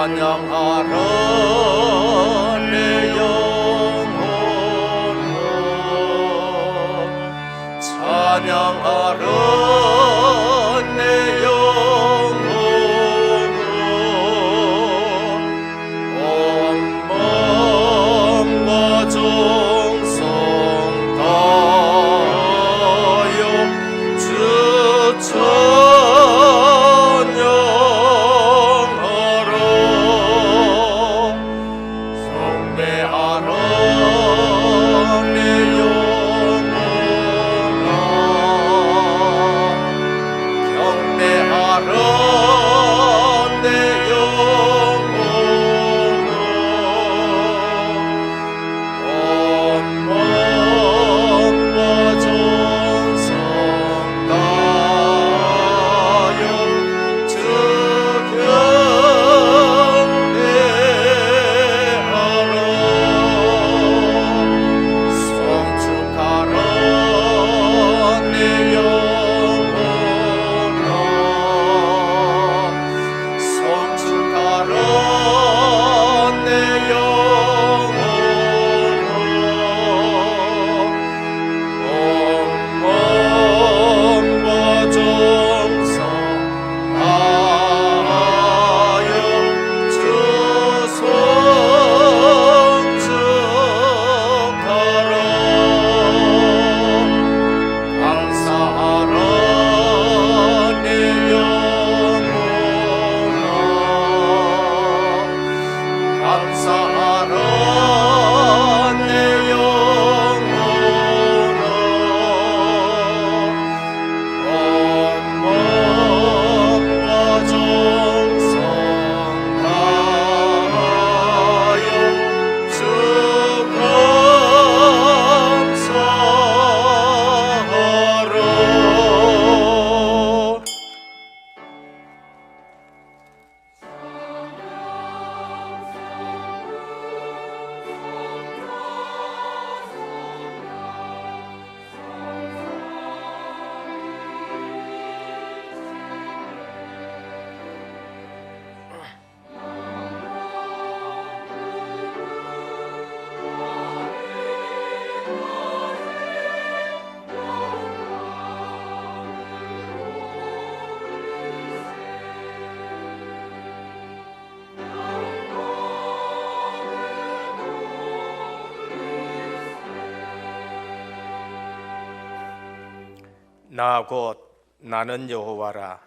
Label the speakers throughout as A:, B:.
A: 찬양하라 내 영혼아, 찬양하라 내 영혼아, 온 마음과 정성 다하여 주 찬양하라. 경배하라 내 영혼아, 경배하라 내 영혼아, 온 마음과 정성 다하여 주 경배하라. 성축하라 내 영혼아, 성축하라 내 영혼아, 온 마음과 정성 다하여 주 성축하라. 감사하라 내 영혼아, 감사하라 내 영혼아, 온 마음과 정성 다하여 주 감사하라. 나 곧 나는 여호와라.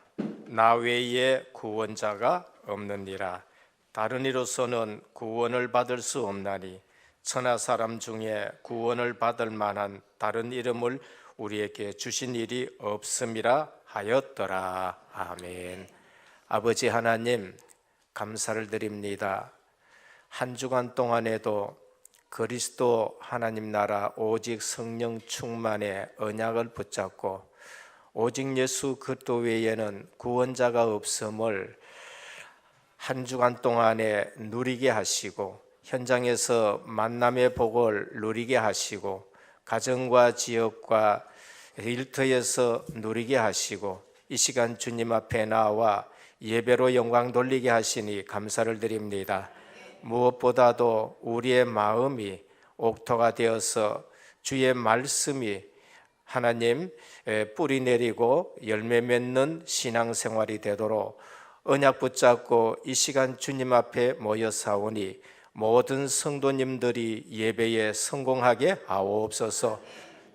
A: 나 외에 구원자가 없느니라. 다른 이로서는 구원을 받을 수 없나니 천하 사람 중에 구원을 받을 만한 다른 이름을 우리에게 주신 일이 없음이라 하였더라. 아멘. 아버지 하나님, 감사를 드립니다. 한 주간 동안에도 그리스도 하나님 나라 오직 성령 충만의 언약을 붙잡고 오직 예수 그리스도 외에는 구원자가 없음을 한 주간 동안에 누리게 하시고, 현장에서 만남의 복을 누리게 하시고, 가정과 지역과 일터에서 누리게 하시고, 이 시간 주님 앞에 나와 예배로 영광 돌리게 하시니 감사를 드립니다. 무엇보다도 우리의 마음이 옥토가 되어서 주의 말씀이 하나님 뿌리 내리고 열매 맺는 신앙생활이 되도록 언약 붙잡고 이 시간 주님 앞에 모여 사오니 모든 성도님들이 예배에 성공하게 하옵소서.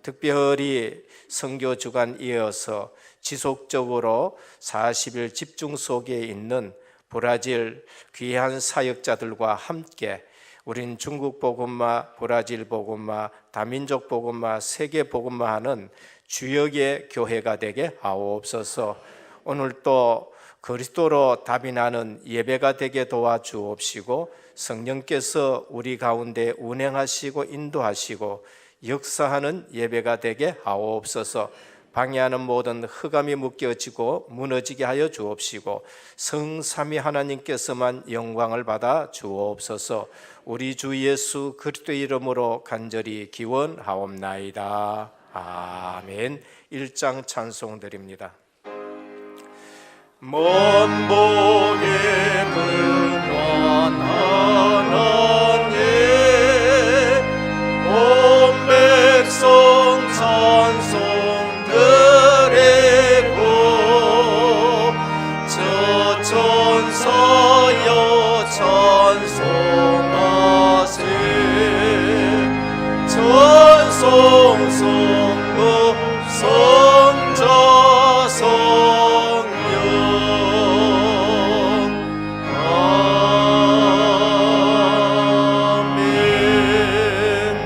A: 특별히 선교 주간 이어서 지속적으로 40일 집중 속에 있는 브라질 귀한 사역자들과 함께 우린 중국 복음화, 브라질 복음화, 다민족 복음화, 세계 복음화 하는 주역의 교회가 되게 하옵소서. 오늘 또 그리스도로 답이 나는 예배가 되게 도와주옵시고, 성령께서 우리 가운데 운행하시고 인도하시고 역사하는 예배가 되게 하옵소서. 방해하는 모든 흑암이 묶여지고 무너지게 하여 주옵시고, 성삼위 하나님께서만 영광을 받아 주옵소서. 우리 주 예수 그리스도의 이름으로 간절히 기원하옵나이다. 아멘. 1장 찬송 드립니다. 먼 복의 근원 하나님 온 백성 찬송 드리고 저 천사여 찬송하세 찬송 성부 성자 성령 아멘.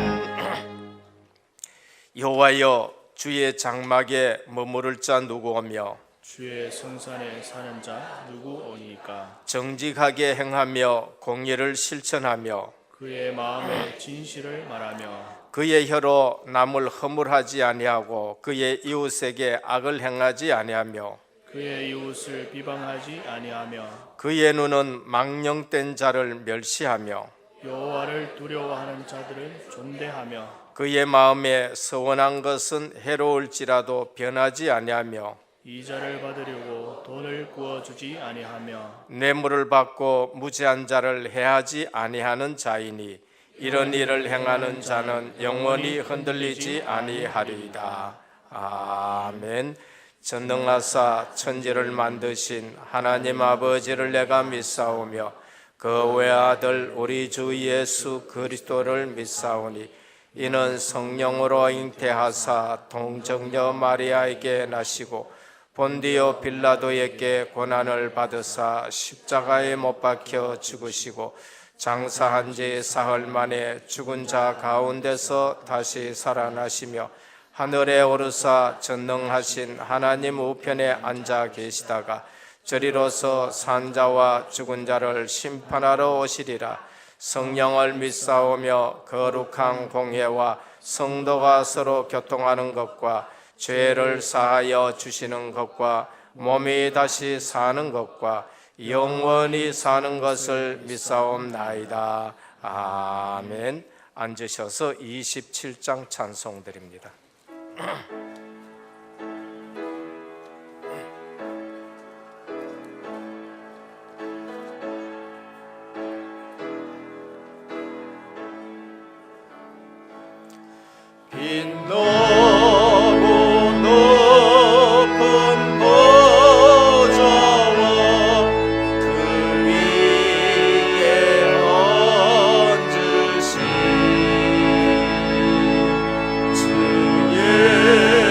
A: 여호와여 주의 장막에 머무를 자 누구 오며
B: 주의 성산에 사는 자 누구 오니까.
A: 정직하게 행하며 공의를 실천하며
B: 그의 마음에 진실을 말하며
A: 그의 혀로 남을 허물하지 아니하고 그의 이웃에게 악을 행하지 아니하며
B: 그의 이웃을 비방하지 아니하며
A: 그의 눈은 망령된 자를 멸시하며
B: 여호와를 두려워하는 자들을 존대하며
A: 그의 마음에 서원한 것은 해로울지라도 변하지 아니하며
B: 이자를 받으려고 돈을 구워주지 아니하며
A: 뇌물을 받고 무죄한 자를 해하지 아니하는 자이니 이런 일을 행하는 자는 영원히 흔들리지 아니하리이다. 아멘. 전능하사 천지를 만드신 하나님 아버지를 내가 믿사오며 그 외아들 우리 주 예수 그리스도를 믿사오니 이는 성령으로 잉태하사 동정녀 마리아에게 나시고 본디오 빌라도에게 고난을 받으사 십자가에 못 박혀 죽으시고 장사한 지 사흘 만에 죽은 자 가운데서 다시 살아나시며 하늘에 오르사 전능하신 하나님 우편에 앉아 계시다가 저리로서 산자와 죽은 자를 심판하러 오시리라. 성령을 믿사오며 거룩한 공회와 성도가 서로 교통하는 것과 죄를 사하여 주시는 것과 몸이 다시 사는 것과 영원히 사는 것을 믿사옵나이다. 아멘. 앉으셔서 27장 찬송 드립니다. 빛나고 높은 보좌와 그 위에 앉으신 주의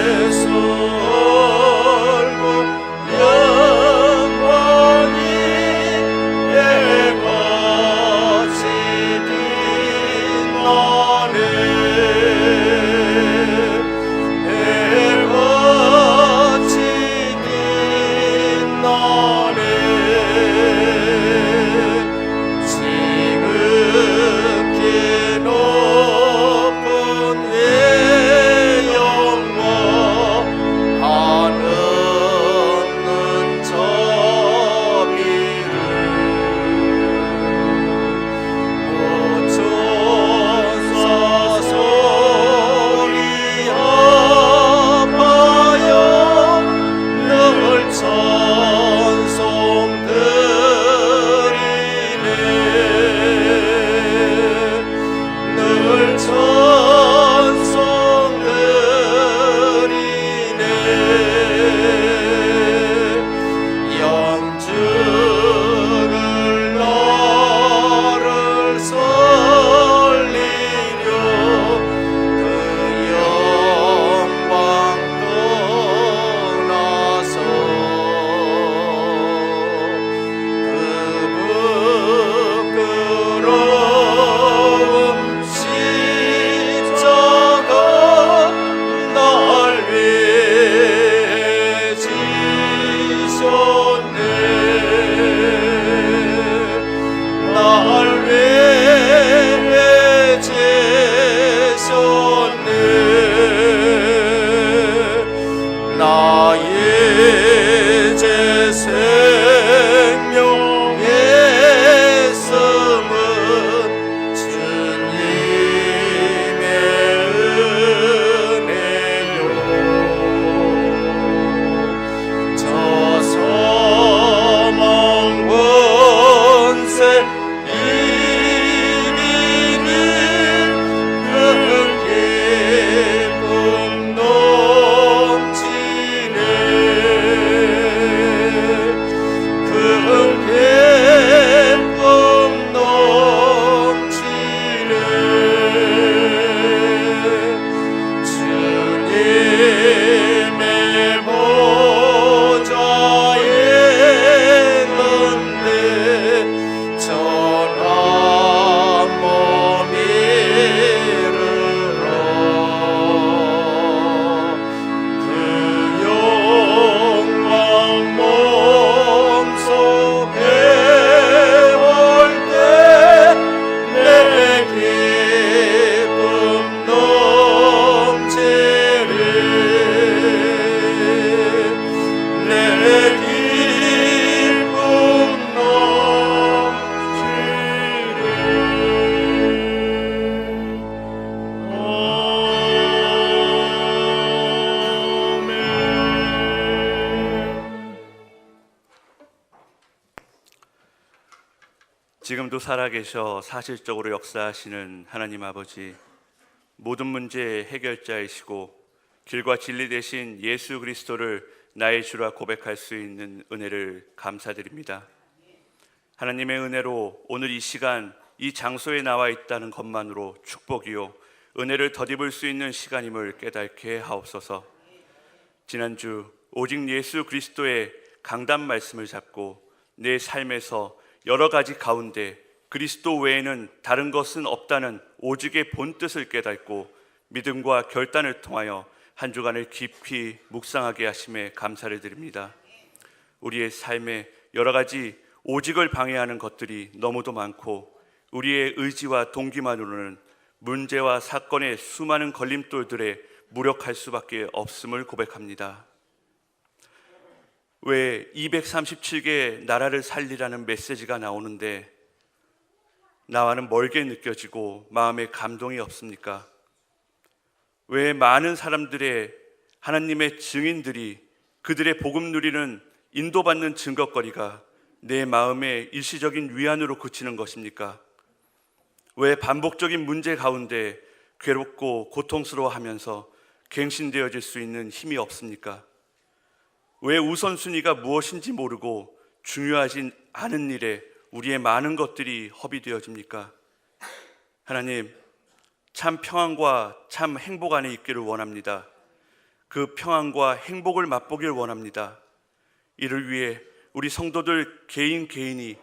C: 지금도 살아계셔 사실적으로 역사하시는 하나님 아버지, 모든 문제의 해결자이시고 길과 진리 되신 예수 그리스도를 나의 주라 고백할 수 있는 은혜를 감사드립니다. 하나님의 은혜로 오늘 이 시간 이 장소에 나와 있다는 것만으로 축복이요 은혜를 덧입을 수 있는 시간임을 깨닫게 하옵소서. 지난주 오직 예수 그리스도의 강단 말씀을 잡고 내 삶에서 여러 가지 가운데 그리스도 외에는 다른 것은 없다는 오직의 본뜻을 깨닫고 믿음과 결단을 통하여 한 주간을 깊이 묵상하게 하심에 감사를 드립니다. 우리의 삶에 여러 가지 오직을 방해하는 것들이 너무도 많고 우리의 의지와 동기만으로는 문제와 사건의 수많은 걸림돌들에 무력할 수밖에 없음을 고백합니다. 왜 237개의 나라를 살리라는 메시지가 나오는데 나와는 멀게 느껴지고 마음에 감동이 없습니까? 왜 많은 사람들의 하나님의 증인들이 그들의 복음 누리는 인도받는 증거거리가 내 마음의 일시적인 위안으로 그치는 것입니까? 왜 반복적인 문제 가운데 괴롭고 고통스러워하면서 갱신되어질 수 있는 힘이 없습니까? 왜 우선순위가 무엇인지 모르고 중요하지 않은 일에 우리의 많은 것들이 허비되어집니까? 하나님, 참 평안과 참 행복 안에 있기를 원합니다. 그 평안과 행복을 맛보길 원합니다. 이를 위해 우리 성도들 개인이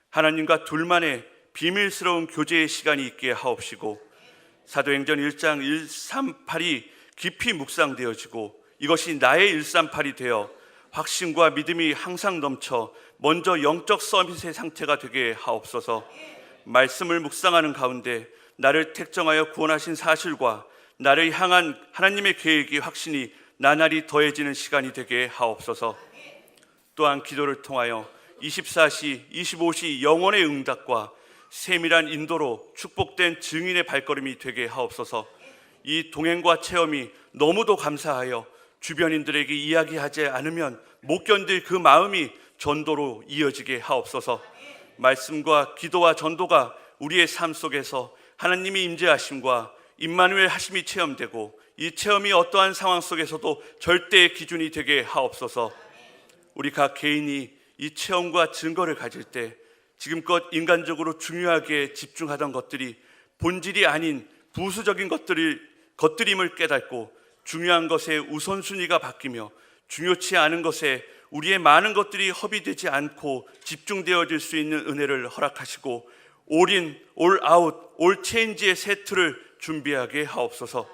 C: 하나님과 둘만의 비밀스러운 교제의 시간이 있게 하옵시고 사도행전 1장 138이 깊이 묵상되어지고 이것이 나의 138이 되어 확신과 믿음이 항상 넘쳐 먼저 영적 서밋의 상태가 되게 하옵소서. 말씀을 묵상하는 가운데 나를 택정하여 구원하신 사실과 나를 향한 하나님의 계획이 확신이 나날이 더해지는 시간이 되게 하옵소서. 또한 기도를 통하여 24시, 25시 영혼의 응답과 세밀한 인도로 축복된 증인의 발걸음이 되게 하옵소서. 이 동행과 체험이 너무도 감사하여 주변인들에게 이야기하지 않으면 못 견딜 그 마음이 전도로 이어지게 하옵소서. 말씀과 기도와 전도가 우리의 삶 속에서 하나님이 임재하심과 임마누엘 하심이 체험되고 이 체험이 어떠한 상황 속에서도 절대의 기준이 되게 하옵소서. 우리 각 개인이 이 체험과 증거를 가질 때 지금껏 인간적으로 중요하게 집중하던 것들이 본질이 아닌 부수적인 것들임을 깨닫고 중요한 것의 우선순위가 바뀌며 중요치 않은 것에 우리의 많은 것들이 허비되지 않고 집중되어질 수 있는 은혜를 허락하시고 올인, 올아웃, 올체인지의 세트를 준비하게 하옵소서.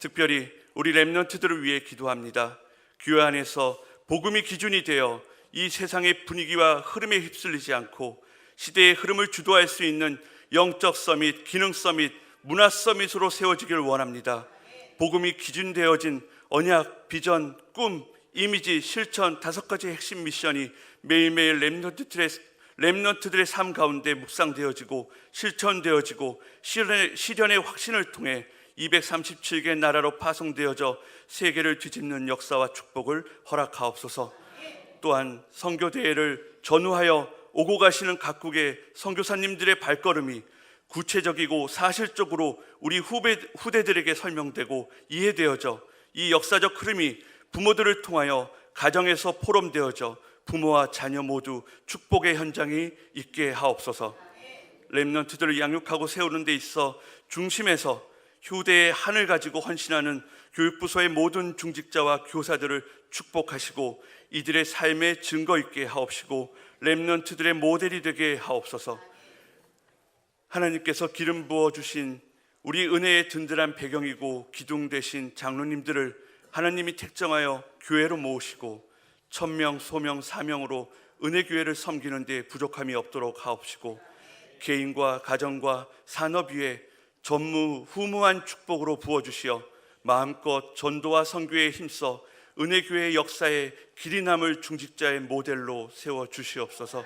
C: 특별히 우리 렘넌트들을 위해 기도합니다. 교회 안에서 복음이 기준이 되어 이 세상의 분위기와 흐름에 휩쓸리지 않고 시대의 흐름을 주도할 수 있는 영적 서밋, 기능 서밋, 문화 서밋으로 세워지길 원합니다. 복음이 기준되어진 언약, 비전, 꿈, 이미지, 실천 5가지 핵심 미션이 매일매일 렘넌트들의 삶 가운데 묵상되어지고 실천되어지고 실현의 확신을 통해 237개 나라로 파송되어져 세계를 뒤집는 역사와 축복을 허락하옵소서. 또한 선교대회를 전후하여 오고 가시는 각국의 선교사님들의 발걸음이 구체적이고 사실적으로 우리 후대들에게 설명되고 이해되어져 이 역사적 흐름이 부모들을 통하여 가정에서 포럼되어져 부모와 자녀 모두 축복의 현장이 있게 하옵소서. 렘넌트들을 양육하고 세우는 데 있어 중심에서 휴대의 한을 가지고 헌신하는 교육부서의 모든 중직자와 교사들을 축복하시고 이들의 삶의 증거 있게 하옵시고 렘넌트들의 모델이 되게 하옵소서. 하나님께서 기름 부어주신 우리 은혜의 든든한 배경이고 기둥 되신 장로님들을 하나님이 택정하여 교회로 모으시고 천명, 소명, 사명으로 은혜교회를 섬기는 데 부족함이 없도록 하옵시고 개인과 가정과 산업 위에 전무후무한 축복으로 부어주시어 마음껏 전도와 선교에 힘써 은혜교회의 역사에 길이 남을 중직자의 모델로 세워주시옵소서.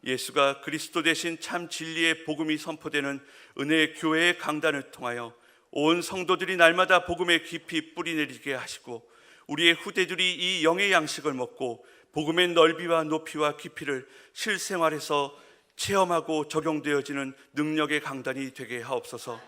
C: 예수가 그리스도 대신 참 진리의 복음이 선포되는 은혜의 교회의 강단을 통하여 온 성도들이 날마다 복음에 깊이 뿌리내리게 하시고 우리의 후대들이 이 영의 양식을 먹고 복음의 넓이와 높이와 깊이를 실생활에서 체험하고 적용되어지는 능력의 강단이 되게 하옵소서.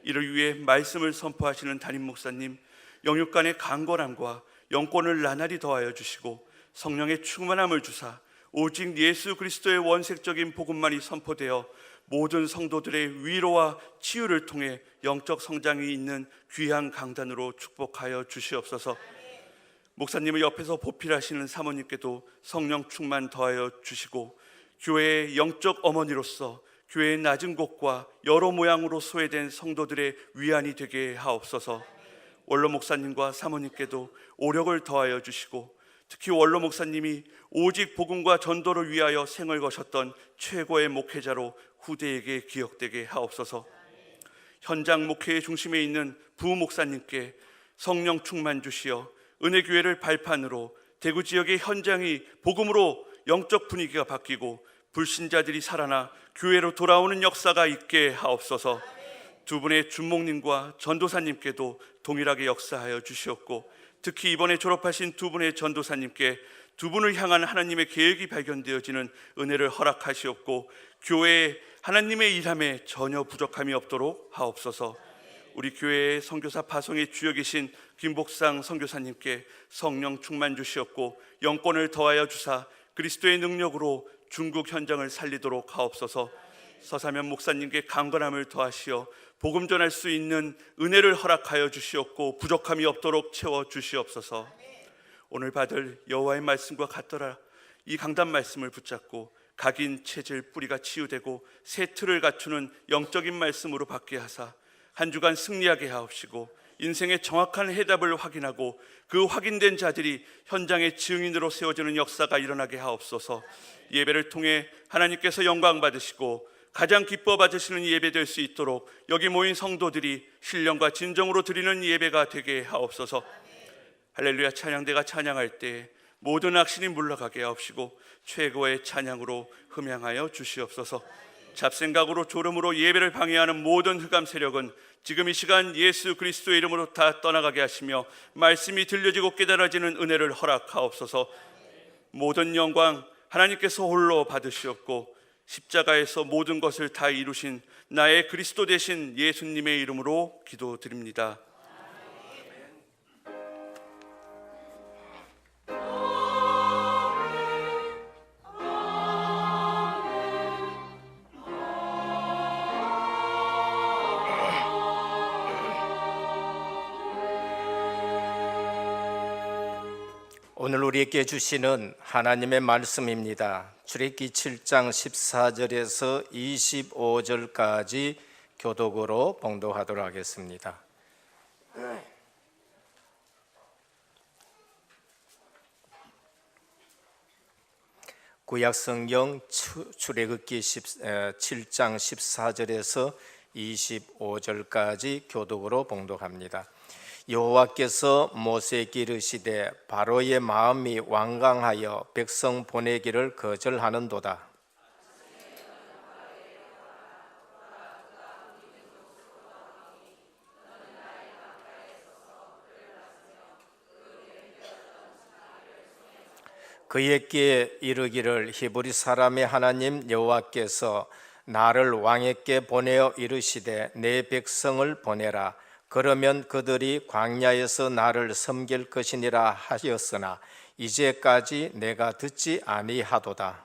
C: 이를 위해 말씀을 선포하시는 담임 목사님, 영육 간의 강건함과 영권을 나날이 더하여 주시고 성령의 충만함을 주사 오직 예수 그리스도의 원색적인 복음만이 선포되어 모든 성도들의 위로와 치유를 통해 영적 성장이 있는 귀한 강단으로 축복하여 주시옵소서. 목사님을 옆에서 보필하시는 사모님께도 성령 충만 더하여 주시고 교회의 영적 어머니로서 교회의 낮은 곳과 여러 모양으로 소외된 성도들의 위안이 되게 하옵소서. 원로 목사님과 사모님께도 오력을 더하여 주시고 특히 원로 목사님이 오직 복음과 전도를 위하여 생을 거셨던 최고의 목회자로 후대에게 기억되게 하옵소서. 현장 목회의 중심에 있는 부 목사님께 성령 충만 주시어 은혜교회를 발판으로 대구 지역의 현장이 복음으로 영적 분위기가 바뀌고 불신자들이 살아나 교회로 돌아오는 역사가 있게 하옵소서. 두 분의 준목님과 전도사님께도 동일하게 역사하여 주시옵고 특히 이번에 졸업하신 두 분의 전도사님께 두 분을 향한 하나님의 계획이 발견되어지는 은혜를 허락하시옵고 교회에 하나님의 일함에 전혀 부족함이 없도록 하옵소서. 우리 교회의 선교사 파송의 주역 이신 김복상 선교사님께 성령 충만 주시옵고 영권을 더하여 주사 그리스도의 능력으로 중국 현장을 살리도록 하옵소서. 서사면 목사님께 강건함을 더하시어 복음 전할 수 있는 은혜를 허락하여 주시옵고 부족함이 없도록 채워 주시옵소서. 오늘 받을 여호와의 말씀과 같더라 이 강단 말씀을 붙잡고 각인 체질 뿌리가 치유되고 새 틀을 갖추는 영적인 말씀으로 받게 하사 한 주간 승리하게 하옵시고 인생의 정확한 해답을 확인하고 그 확인된 자들이 현장의 증인으로 세워지는 역사가 일어나게 하옵소서. 예배를 통해 하나님께서 영광 받으시고 가장 기뻐 받으시는 예배 될 수 있도록 여기 모인 성도들이 신령과 진정으로 드리는 예배가 되게 하옵소서. 할렐루야 찬양대가 찬양할 때 모든 악신이 물러가게 하옵시고 최고의 찬양으로 흠양하여 주시옵소서. 잡생각으로 졸음으로 예배를 방해하는 모든 흑암 세력은 지금 이 시간 예수 그리스도의 이름으로 다 떠나가게 하시며 말씀이 들려지고 깨달아지는 은혜를 허락하옵소서. 모든 영광 하나님께서 홀로 받으시옵고 십자가에서 모든 것을 다 이루신 나의 그리스도 되신 예수님의 이름으로 기도드립니다.
A: 오늘 우리에게 주시는 하나님의 말씀입니다. 출애굽기 7장 14절에서 25절까지 교독으로 봉독하도록 하겠습니다. 구약성경 출애굽기 7장 14절에서 25절까지 교독으로 봉독합니다. 여호와께서 모세에게 이르시되 바로의 마음이 완강하여 백성 보내기를 거절하는도다. 그에게 이르기를 히브리 사람의 하나님 여호와께서 나를 왕에게 보내어 이르시되 내 백성을 보내라. 그러면 그들이 광야에서 나를 섬길 것이니라 하였으나 이제까지 내가 듣지 아니하도다.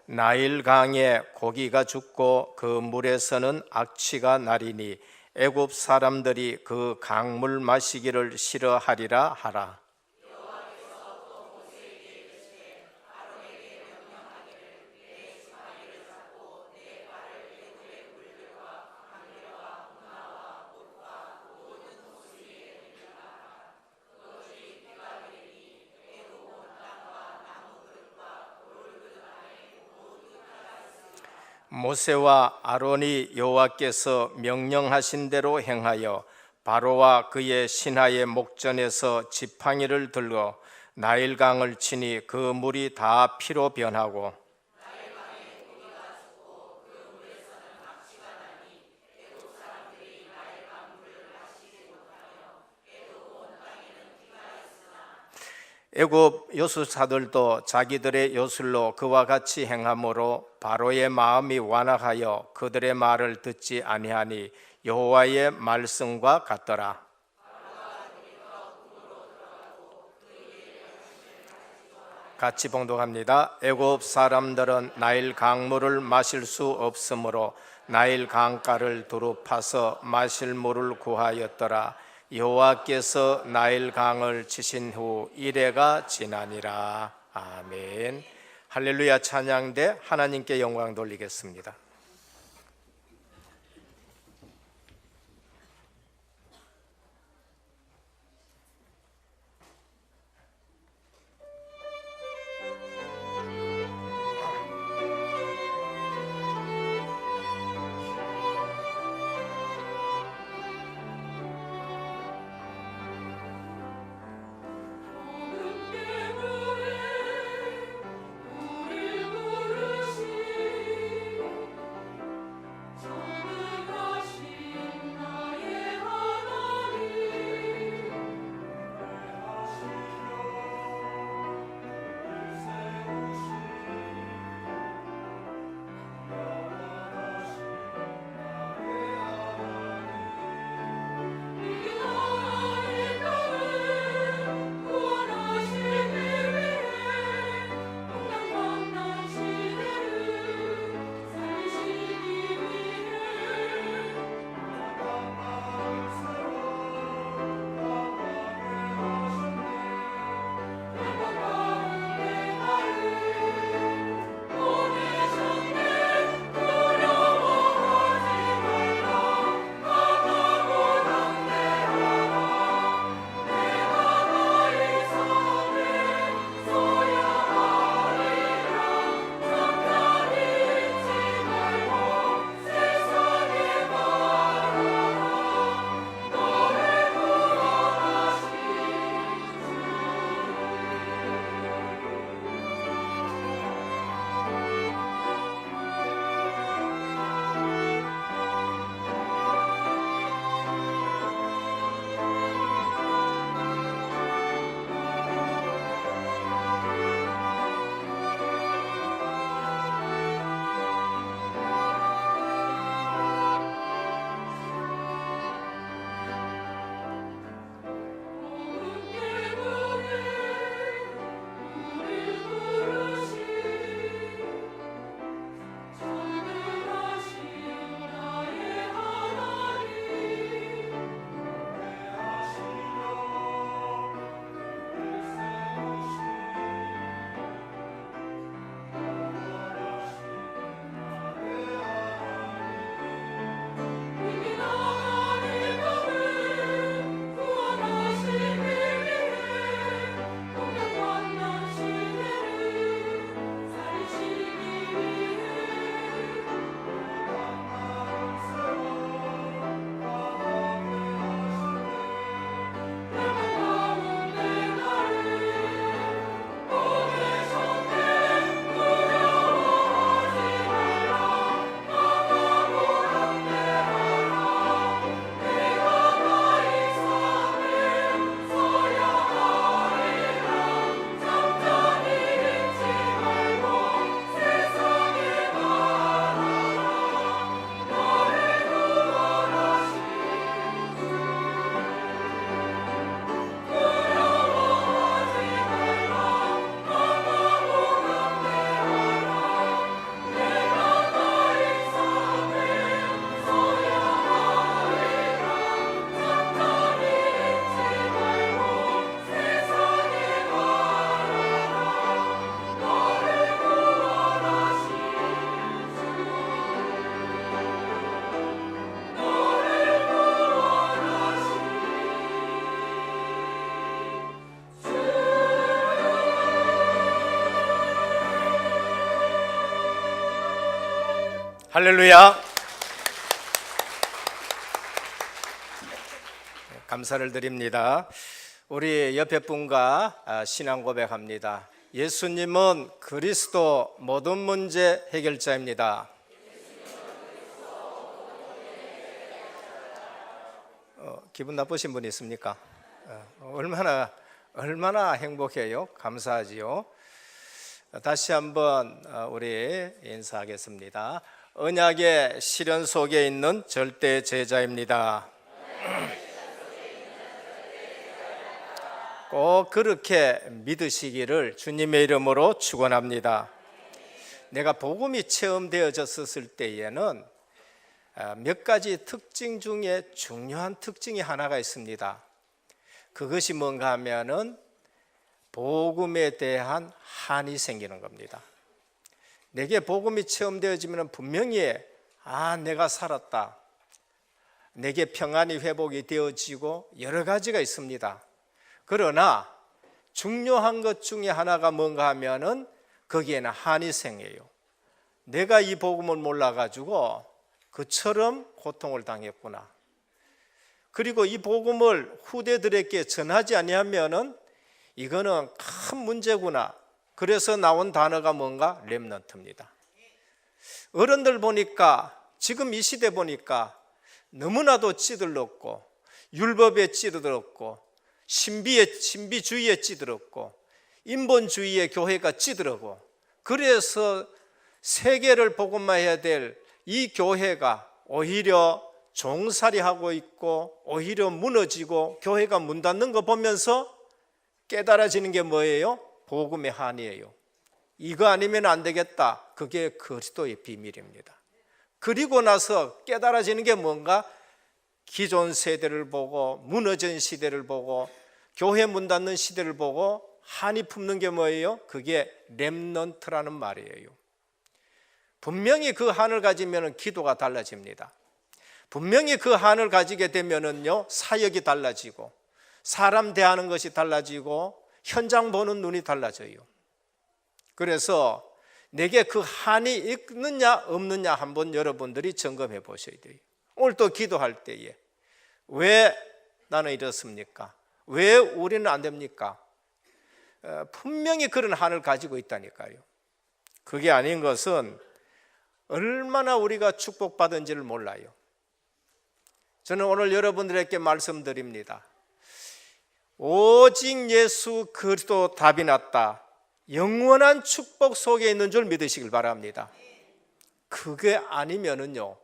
A: 나일강에 고기가 죽고 그 물에서는 악취가 나리니 애굽 사람들이 그 강물 마시기를 싫어하리라 하라. 모세와 아론이 여호와께서 명령하신 대로 행하여 바로와 그의 신하의 목전에서 지팡이를 들고 나일강을 치니 그 물이 다 피로 변하고 애굽 요술사들도 자기들의 요술로 그와 같이 행함으로 바로의 마음이 완악하여 그들의 말을 듣지 아니하니 여호와의 말씀과 같더라. 같이 봉독합니다. 애굽 사람들은 나일 강물을 마실 수 없으므로 나일 강가를 두루 파서 마실 물을 구하였더라. 여호와께서 나일 강을 치신 후 이래가 지나니라. 아멘. 할렐루야. 찬양대 하나님께 영광 돌리겠습니다. 할렐루야. 감사를 드립니다. 우리 옆에 분과 신앙 고백합니다. 예수님은 그리스도 모든 문제 해결자입니다. 기분 나쁘신 분이 있습니까? 얼마나 얼마나 행복해요. 감사하지요. 다시 한번 우리 인사하겠습니다. 언약의 실현 속에 있는 절대 제자입니다. 꼭 그렇게 믿으시기를 주님의 이름으로 축원합니다. 내가 복음이 체험되어졌을 때에는 몇 가지 특징 중에 중요한 특징이 하나가 있습니다. 그것이 뭔가 하면은 복음에 대한 한이 생기는 겁니다. 내게 복음이 체험되어지면 분명히 내가 살았다, 내게 평안이 회복이 되어지고 여러 가지가 있습니다. 그러나 중요한 것 중에 하나가 뭔가 하면은 거기에는 한이 생겨요. 내가 이 복음을 몰라가지고 그처럼 고통을 당했구나. 그리고 이 복음을 후대들에게 전하지 아니하면은 이거는 큰 문제구나. 그래서 나온 단어가 뭔가 렘넌트입니다. 어른들 보니까 지금 이 시대 보니까 너무나도 찌들렀고 율법에 찌들었고 신비주의에 찌들었고 인본주의의 교회가 찌들었고, 그래서 세계를 복음화해야 될 이 교회가 오히려 종살이하고 있고 오히려 무너지고 교회가 문 닫는 거 보면서 깨달아지는 게 뭐예요? 복음의 한이에요. 이거 아니면 안 되겠다. 그게 그리스도의 비밀입니다. 그리고 나서 깨달아지는 게 뭔가 기존 세대를 보고 무너진 시대를 보고 교회 문 닫는 시대를 보고 한이 품는 게 뭐예요? 그게 렘넌트라는 말이에요. 분명히 그 한을 가지면 기도가 달라집니다. 분명히 그 한을 가지게 되면은요, 사역이 달라지고 사람 대하는 것이 달라지고 현장 보는 눈이 달라져요. 그래서 내게 그 한이 있느냐 없느냐 한번 여러분들이 점검해 보셔야 돼요. 오늘 또 기도할 때에 왜 나는 이렇습니까? 왜 우리는 안 됩니까? 분명히 그런 한을 가지고 있다니까요. 그게 아닌 것은 얼마나 우리가 축복받은지를 몰라요. 저는 오늘 여러분들에게 말씀드립니다. 오직 예수 그리스도 답이 났다. 영원한 축복 속에 있는 줄 믿으시길 바랍니다. 그게 아니면은요,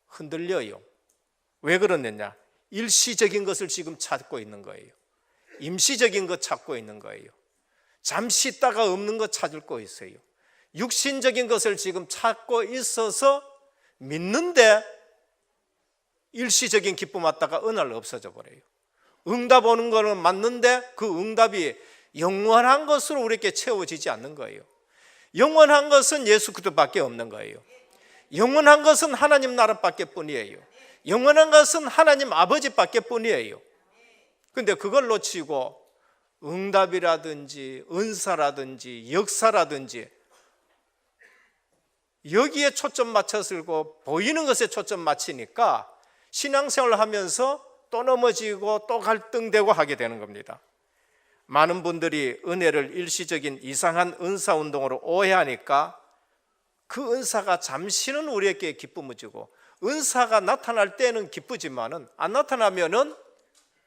A: 흔들려요. 왜 그러느냐? 일시적인 것을 지금 찾고 있는 거예요. 임시적인 것 찾고 있는 거예요. 잠시 있다가 없는 것 찾을 거 있어요. 육신적인 것을 지금 찾고 있어서 믿는데 일시적인 기쁨 왔다가 어느 날 없어져 버려요. 응답 오는 거는 맞는데 그 응답이 영원한 것으로 우리에게 채워지지 않는 거예요. 영원한 것은 예수 그리스도밖에 없는 거예요. 영원한 것은 하나님 나라밖에 뿐이에요. 영원한 것은 하나님 아버지밖에 뿐이에요. 근데 그걸 놓치고 응답이라든지 은사라든지 역사라든지 여기에 초점 맞춰서 보이는 것에 초점 맞추니까 신앙생활을 하면서 또 넘어지고 또 갈등되고 하게 되는 겁니다. 많은 분들이 은혜를 일시적인 이상한 은사운동으로 오해하니까 그 은사가 잠시는 우리에게 기쁨을 주고 은사가 나타날 때는 기쁘지만은 안 나타나면은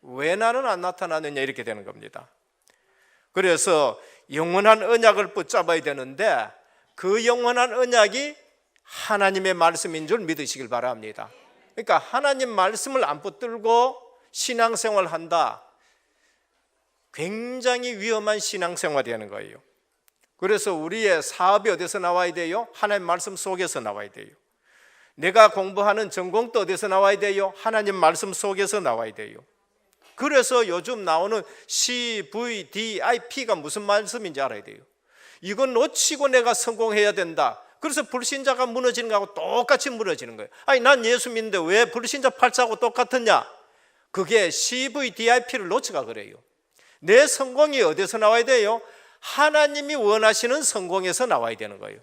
A: 왜 나는 안 나타나느냐 이렇게 되는 겁니다. 그래서 영원한 언약을 붙잡아야 되는데 그 영원한 언약이 하나님의 말씀인 줄 믿으시길 바랍니다. 그러니까 하나님 말씀을 안 붙들고 신앙생활을 한다, 굉장히 위험한 신앙생활이 되는 거예요. 그래서 우리의 사업이 어디서 나와야 돼요? 하나님 말씀 속에서 나와야 돼요. 내가 공부하는 전공도 어디서 나와야 돼요? 하나님 말씀 속에서 나와야 돼요. 그래서 요즘 나오는 CVDIP가 무슨 말씀인지 알아야 돼요. 이건 놓치고 내가 성공해야 된다. 그래서 불신자가 무너지는 거하고 똑같이 무너지는 거예요. 아니 난 예수 믿는데 왜 불신자 팔자하고 똑같았냐? 그게 CVDIP를 놓쳐가 그래요. 내 성공이 어디서 나와야 돼요? 하나님이 원하시는 성공에서 나와야 되는 거예요.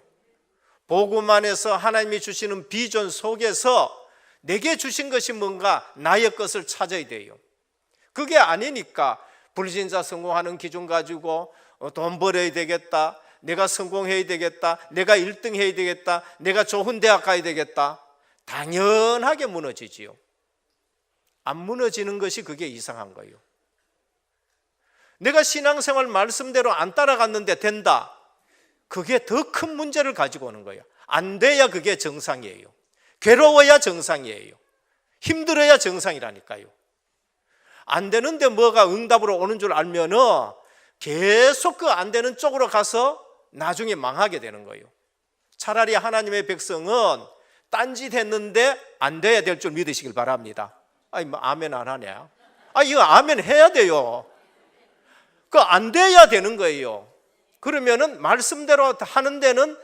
A: 복음 안에서 하나님이 주시는 비전 속에서 내게 주신 것이 뭔가 나의 것을 찾아야 돼요. 그게 아니니까 불신자 성공하는 기준 가지고 돈 벌어야 되겠다, 내가 성공해야 되겠다, 내가 1등 해야 되겠다, 내가 좋은 대학 가야 되겠다, 당연하게 무너지지요. 안 무너지는 것이 그게 이상한 거예요. 내가 신앙생활 말씀대로 안 따라갔는데 된다. 그게 더 큰 문제를 가지고 오는 거예요. 안 돼야 그게 정상이에요. 괴로워야 정상이에요. 힘들어야 정상이라니까요. 안 되는데 뭐가 응답으로 오는 줄 알면은 계속 그 안 되는 쪽으로 가서 나중에 망하게 되는 거예요. 차라리 하나님의 백성은 딴짓 했는데 안 돼야 될 줄 믿으시길 바랍니다. 아니 뭐 아멘 안 하냐? 아 이거 아멘 해야 돼요. 그 안 돼야 되는 거예요. 그러면은 말씀대로 하는 데는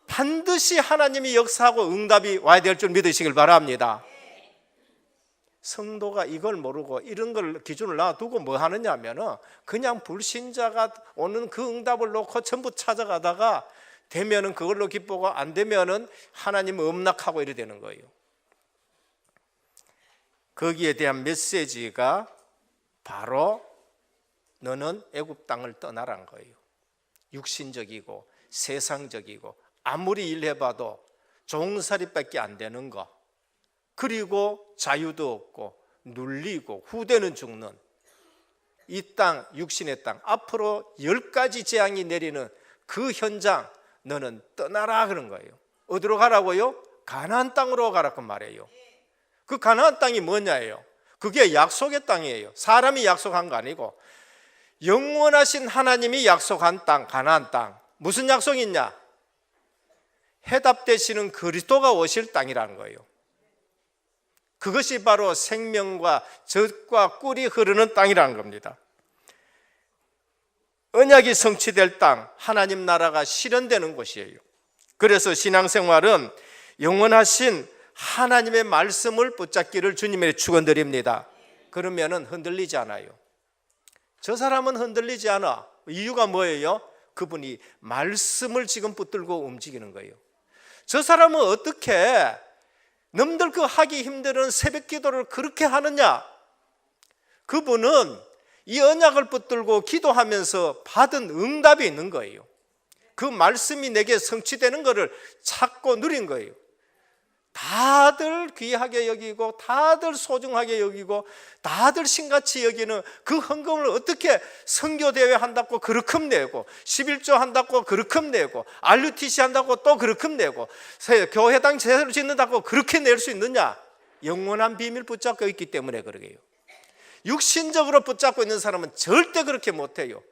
A: 반드시 하나님이 역사하고 응답이 와야 될 줄 믿으시길 바랍니다. 성도가 이걸 모르고 이런 걸 기준을 놔두고 뭐 하느냐 하면은 그냥 불신자가 오는 그 응답을 놓고 전부 찾아가다가 되면은 그걸로 기쁘고 안 되면은 하나님 음락하고 이래 되는 거예요. 거기에 대한 메시지가 바로 너는 애굽 땅을 떠나라는 거예요. 육신적이고 세상적이고 아무리 일해봐도 종살이밖에 안 되는 거, 그리고 자유도 없고 눌리고 후대는 죽는 이 땅, 육신의 땅, 앞으로 10가지 재앙이 내리는 그 현장 너는 떠나라 그런 거예요. 어디로 가라고요? 가나안 땅으로 가라고 말해요. 그 가나안 땅이 뭐냐예요? 그게 약속의 땅이에요. 사람이 약속한 거 아니고 영원하신 하나님이 약속한 땅, 가나안 땅. 무슨 약속이 있냐? 해답되시는 그리스도가 오실 땅이라는 거예요. 그것이 바로 생명과 젖과 꿀이 흐르는 땅이라는 겁니다. 언약이 성취될 땅, 하나님 나라가 실현되는 곳이에요. 그래서 신앙생활은 영원하신 하나님의 말씀을 붙잡기를 주님의 축원드립니다. 그러면은 흔들리지 않아요. 저 사람은 흔들리지 않아. 이유가 뭐예요? 그분이 말씀을 지금 붙들고 움직이는 거예요. 저 사람은 어떻게 남들 그 하기 힘든 새벽 기도를 그렇게 하느냐? 그분은 이 언약을 붙들고 기도하면서 받은 응답이 있는 거예요. 그 말씀이 내게 성취되는 것을 찾고 누린 거예요. 다들 귀하게 여기고 다들 소중하게 여기고 다들 신같이 여기는 그 헌금을 어떻게 선교대회 한다고 그렇게 내고 11조 한다고 그렇게 내고 RUTC 한다고 또 그렇게 내고 교회당 제대로 짓는다고 그렇게 낼 수 있느냐? 영원한 비밀 붙잡고 있기 때문에 그러게요. 육신적으로 붙잡고 있는 사람은 절대 그렇게 못해요.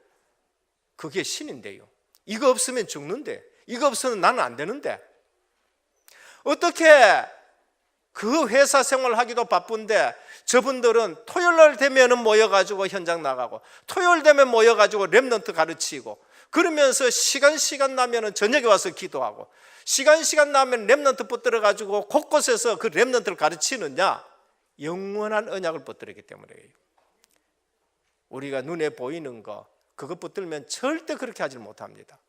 A: 그게 신인데요. 이거 없으면 죽는데, 이거 없으면 나는 안 되는데, 어떻게 그 회사 생활하기도 바쁜데 저분들은 토요일 날 되면 모여가지고 현장 나가고 토요일 되면 모여가지고 렘넌트 가르치고 그러면서 시간 나면 저녁에 와서 기도하고 시간 나면 렘넌트 붙들어가지고 곳곳에서 그 렘넌트를 가르치느냐? 영원한 언약을 붙들었기 때문이에요. 우리가 눈에 보이는 거 그것 붙들면 절대 그렇게 하지 못합니다.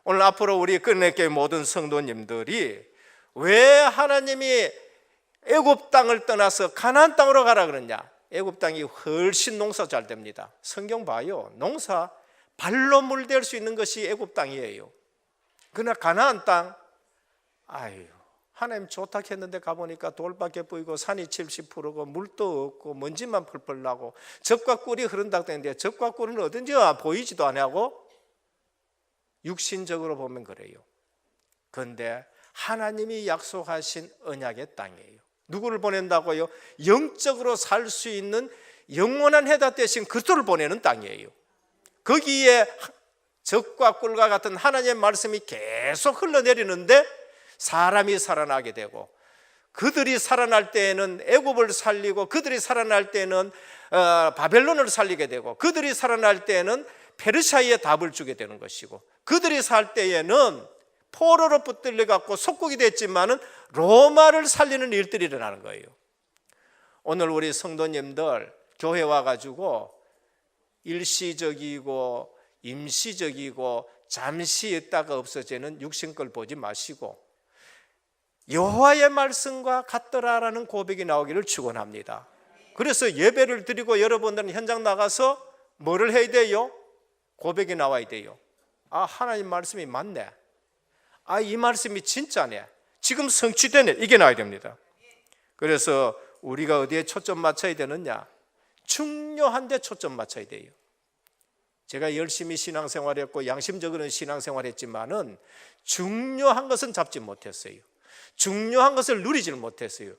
A: 오늘 앞으로 우리 끝내교회 모든 성도님들이 왜 하나님이 애굽 땅을 떠나서 가나안 땅으로 가라 그러냐? 애굽 땅이 훨씬 농사 잘 됩니다. 성경 봐요. 농사 발로 물댈 수 있는 것이 애굽 땅이에요. 그러나 가나안 땅, 아유, 하나님 좋다 했는데 가보니까 돌밖에 보이고 산이 70%고 물도 없고 먼지만 펄펄 나고 젖과 꿀이 흐른다고 했는데 젖과 꿀은 어딘지 보이지도 않냐고? 육신적으로 보면 그래요. 그런데 하나님이 약속하신 언약의 땅이에요. 누구를 보낸다고요? 영적으로 살 수 있는 영원한 해답 대신 그리스도를 보내는 땅이에요. 거기에 젖과 꿀과 같은 하나님의 말씀이 계속 흘러내리는데 사람이 살아나게 되고 그들이 살아날 때에는 애굽을 살리고 그들이 살아날 때에는 바벨론을 살리게 되고 그들이 살아날 때에는 페르시아의 답을 주게 되는 것이고 그들이 살 때에는 포로로 붙들려 갖고 속국이 됐지만은 로마를 살리는 일들이 일어나는 거예요. 오늘 우리 성도님들 교회 와가지고 일시적이고 임시적이고 잠시 있다가 없어지는 육신 걸 보지 마시고 여호와의 말씀과 같더라라는 고백이 나오기를 축원합니다. 그래서 예배를 드리고 여러분들은 현장 나가서 뭐를 해야 돼요? 고백이 나와야 돼요. 아, 하나님 말씀이 맞네. 아, 이 말씀이 진짜네. 지금 성취되네. 이게 나와야 됩니다. 그래서 우리가 어디에 초점 맞춰야 되느냐? 중요한 데 초점 맞춰야 돼요. 제가 열심히 신앙생활했고 양심적으로는 신앙생활했지만은 중요한 것은 잡지 못했어요. 중요한 것을 누리질 못했어요.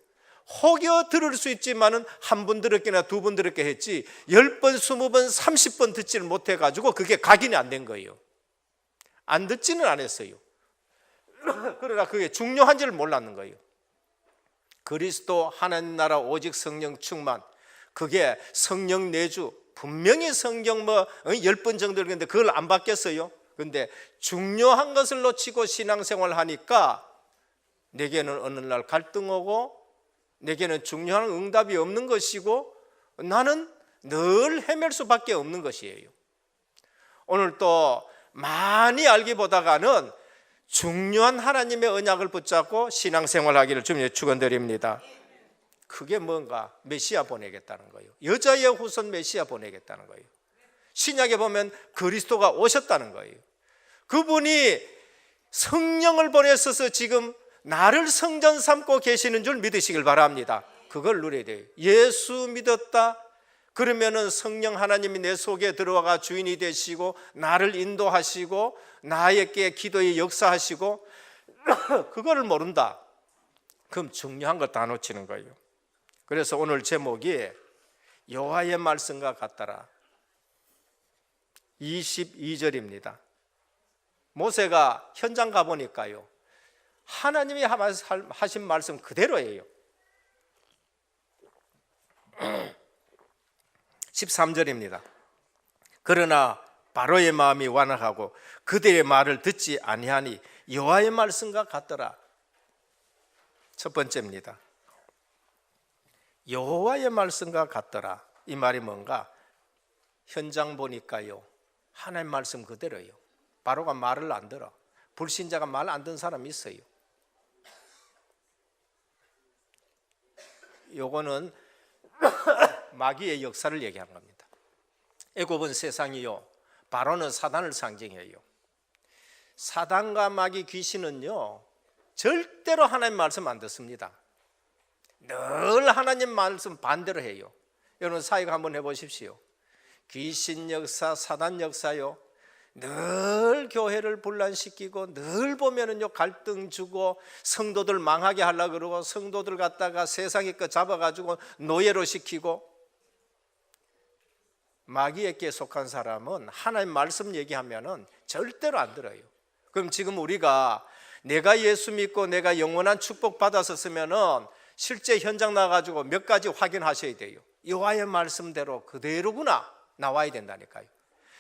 A: 혹여 들을 수 있지만은 한 번 들었거나 두 번 들었게 했지 10번, 20번, 30번 듣지를 못해가지고 그게 각인이 안 된 거예요. 안 듣지는 않았어요. 그러나 그게 중요한지를 몰랐는 거예요. 그리스도 하나님 나라 오직 성령 충만, 그게 성령 내주, 분명히 성경 10번 정도 읽었는데 그걸 안 받겠어요. 근데 중요한 것을 놓치고 신앙생활 하니까 내게는 어느 날 갈등 오고 내게는 중요한 응답이 없는 것이고 나는 늘 헤맬 수밖에 없는 것이에요. 오늘 또 많이 알기보다는 중요한 하나님의 언약을 붙잡고 신앙생활하기를 주님께 축원드립니다. 그게 뭔가? 메시아 보내겠다는 거예요. 여자의 후손 메시아 보내겠다는 거예요. 신약에 보면 그리스도가 오셨다는 거예요. 그분이 성령을 보내셔서 지금 나를 성전 삼고 계시는 줄 믿으시길 바랍니다. 그걸 누려야 돼요. 예수 믿었다 그러면은 성령 하나님이 내 속에 들어와가 주인이 되시고 나를 인도하시고 나에게 기도에 역사하시고 그거를 모른다. 그럼 중요한 걸 다 놓치는 거예요. 그래서 오늘 제목이 여호와의 말씀과 같더라. 22절입니다. 모세가 현장 가보니까요, 하나님이 하신 말씀 그대로예요. 13절입니다. 그러나 바로의 마음이 완악하고 그들의 말을 듣지 아니하니 여호와의 말씀과 같더라. 첫 번째입니다. 여호와의 말씀과 같더라. 이 말이 뭔가? 현장 보니까요, 하나님 말씀 그대로예요. 바로가 말을 안 들어. 불신자가 말 안 듣는 사람이 있어요. 요거는 마귀의 역사를 얘기한 겁니다. 애굽은 세상이요, 바로는 사단을 상징해요. 사단과 마귀 귀신은요 절대로 하나님 말씀 안 듣습니다. 늘 하나님 말씀 반대로 해요. 여러분 사역 한번 해보십시오. 귀신 역사, 사단 역사요, 늘 교회를 분란시키고 늘 보면은요 갈등 주고 성도들 망하게 하려고 그러고 성도들 갖다가 세상의 것 잡아가지고 노예로 시키고. 마귀에게 속한 사람은 하나님 말씀 얘기하면은 절대로 안 들어요. 그럼 지금 우리가 내가 예수 믿고 내가 영원한 축복 받았었으면은 실제 현장 나가지고 몇 가지 확인하셔야 돼요. 여호와의 말씀대로 그대로구나 나와야 된다니까요.